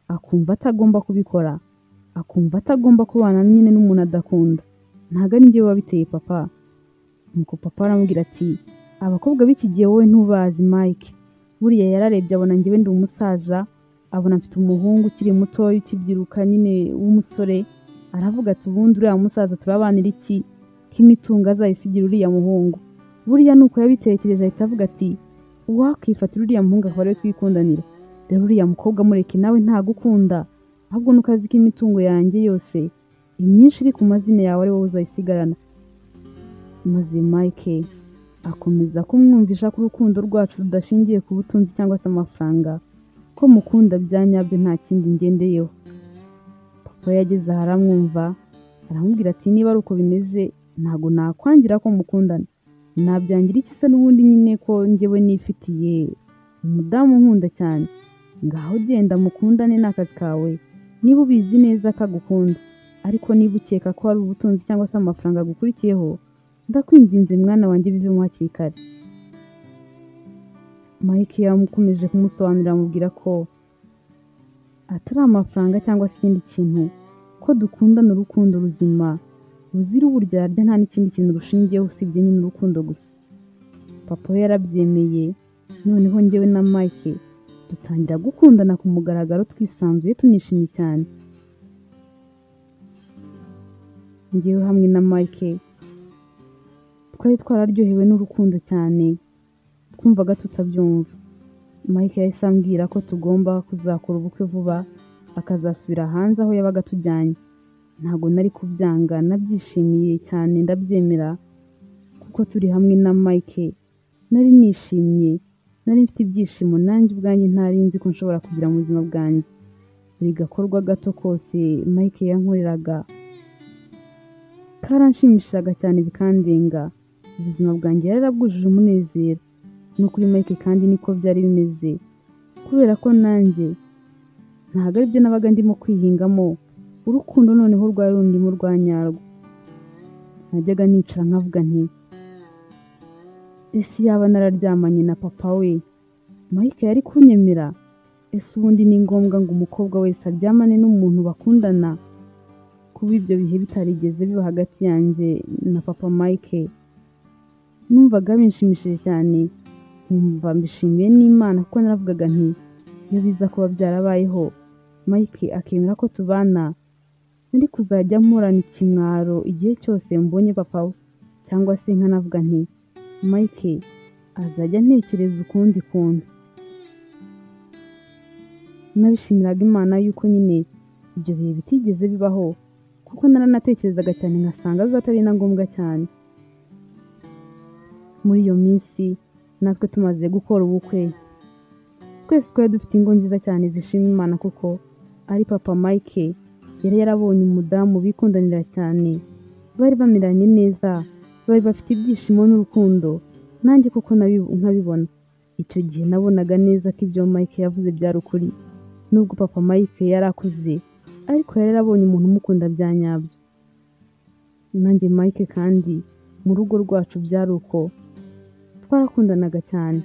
akumva atagomba kubikora, akumva atagomba kubana nyine n'umuntu adakunda. Ntabwo ari njyewe wabiteye papa. Nuko papa aramubwira ati abakobwa b'iki gihe wowe ntubazi Mike. Buriya yararebye abona njyewe ndi umusaza, abona mfite umuhungu ukiri mutoya ukibyiruka nyine w'umusore. Aravuga ati ubundi uriya musaza turabanira iki k'imitungo azayisigira uriya muhungu. Buriya nuko yabitekereje ahita avuga ati wakwifatira uriya muhungu akaba ariwe twikundanira. Rero uriya mukobwa mureke, nawe ntagukunda, ahubwo nuko azi ko imitungo yanjye yose imyinshi iri ku mazina yawe ari wowe uzayisigarana. Maze Mike akomeza kumwumvisha ko urukundo rwacu rudashingiye ku butunzi cyangwa se amafaranga, ko mukunda bya nyabyo nta kindi ngendeyeho. Papa yageze aha aramwumva aramubwira ati niba ari uko bimeze ntabwo nakwangira ko mukundana, nabyangira iki se n'ubundi nyine ko njyewe nifitiye umudamu nkunda cyane. Ngaho genda mukundane n'akazi kawe niba ubizi neza ko agukunda, ariko niba ukeka ko ari ubutunzi cyangwa se amafaranga agukurikiyeho, ndakwinginze mwana wanjye bivemo hakiri kare. Mike yamukomeje kumusobanurira amubwira ko atari amafaranga cyangwa se ikindi kintu, ko dukundana urukundo ruzima ruzira uburyarya, nta n'ikindi kintu rushingiyeho usibye nyine urukundo gusa. Papa we yarabyemeye, noneho njyewe na Mike dutangira gukundana ku mugaragaro twisanzuye tunishimye cyane. Njyewe hamwe na Mike twari twararyohewe n'urukundo cyane, twumvaga tutabyumva. Mike yahise ambwira ko tugomba kuzakora ubukwe vuba, akazasubira hanze aho yabaga atujyanye. Ntabwo nari kubyanga, nabyishimiye cyane ndabyemera kuko turi hamwe na Mike nari nishimye, nari mfite ibyishimo nanjye ubwanjye ntari nzi ko nshobora kugira mu buzima bwanjye. Buri gakorwa gato kose Mike yankoreraga karanshimishaga cyane bikandenga. Ubuzima bwanjye yarabwujuje umunezero. No kuri Mike kandi niko byari bimeze, kubera ko nanjye ntabwo aribyo nabaga ndimo kwihingamo, urukundo noneho rwari rundimo rwa nyarwo. Najyaga nicara nkavuga nti ese yaba nararyamanye na papa we Mike yari kunyemera? Ese ubundi ni ngombwa ngo umukobwa wese aryamane n'umuntu bakundana? Kuba ibyo bihe bitarigeze biba hagati yanjye na papa Mike numvaga binshimishije cyane, nkumva mbishimiye n'Imana kuko naravugaga nti iyo biza kuba byarabayeho Mike akemera ko tubana, nari kuzajya mpurana ikimwaro igihe cyose mbonye papa we, cyangwa se nkanavuga nti Mike azajya ntekereza ukundi kuntu. Nabishimiraga Imana yuko nyine ibyo bihe bitigeze bibaho, kuko naranatekerezaga cyane nkasanga bizatari na ngombwa cyane. Muri iyo minsi natwe tumaze gukora ubukwe, twese twari dufite ingo nziza cyane zishima Imana, kuko ari papa Mike yari yarabonye umudamu bikundanira cyane, bari bamiranye neza, bari bafite ibyishimo n'urukundo, nanjye kuko nkabibona. Icyo gihe nabonaga neza ko ibyo Mike yavuze byari ukuri, nubwo papa Mike yari akuze ariko yari yarabonye umuntu umukunda bya nyabyo. Nanjye Mike kandi mu rugo rwacu byari uko, twarakundanaga cyane.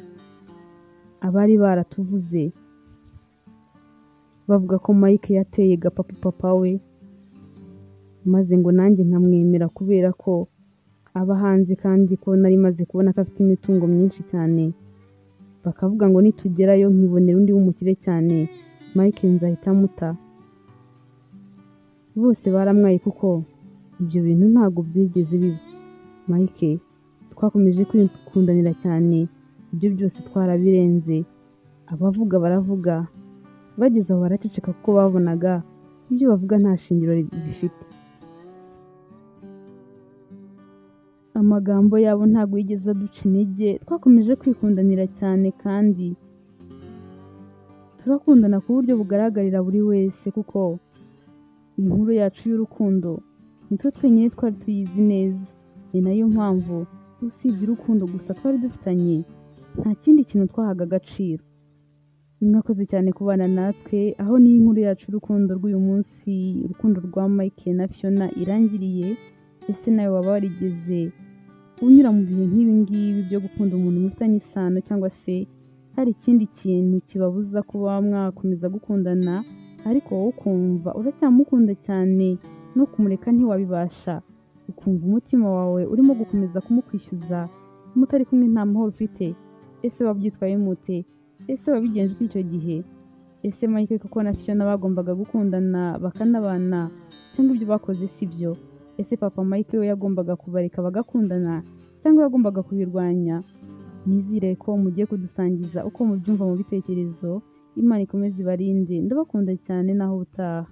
Abari baratuvuze bavuga ko Mike yateye gapapu papa we, maze ngo nanjye nkamwemera kubera ko aba hanze kandi ko nari maze kubona ko afite imitungo myinshi cyane. Bakavuga ngo nitugerayo nkibonera undi w'umukire cyane Mike nzahita muta. Bose baramwaye kuko ibyo bintu ntabwo byigeze biba. Mike twakomeje kwikundanira cyane, ibyo byose twarabirenze. Abavuga baravuga, bageze aho baraceceka kuko babonaga ibyo bavuga nta shingiro bifite. Amagambo yabo ntabwo yigeze aduca intege, twakomeje kwikundanira cyane kandi turakundana ku buryo bugaragarira buri wese, kuko inkuru yacu y'urukundo nitwe twenyine twari tuyizi neza. Ni nayo mpamvu usibye urukundo gusa twari dufitanye, nta kindi kintu twahaga agaciro. Mwakoze cyane kubana natwe, aho niyo inkuru yacu y'urukundo rw'uyu munsi, urukundo rwa Mike na Fiona irangiriye. Ese nawe waba warigeze unyura mu bihe nk'ibi ngibi byo gukunda umuntu mufitanye isano, cyangwa se hari ikindi kintu kibabuza kuba mwakomeza gukundana ariko wowe ukumva uracyamukunda cyane no kumureka ntiwabibasha, ukumva umutima wawe urimo gukomeza kumukwishyuza mutari kumwe nta mahoro ufite? Ese wabyitwaye mute? Ese wabigenje ute icyo gihe? Ese Mike koko na Fiona bagombaga gukundana bakanabana, cyangwa ibyo bakoze si byo? Ese papa Mike we yagombaga kubareka bagakundana cyangwa yagombaga kubirwanya? Nizere ko mugiye kudusangiza uko mubyumva mu bitekerezo. Imana ikomeze ibarinde, ndabakunda cyane naho utaha.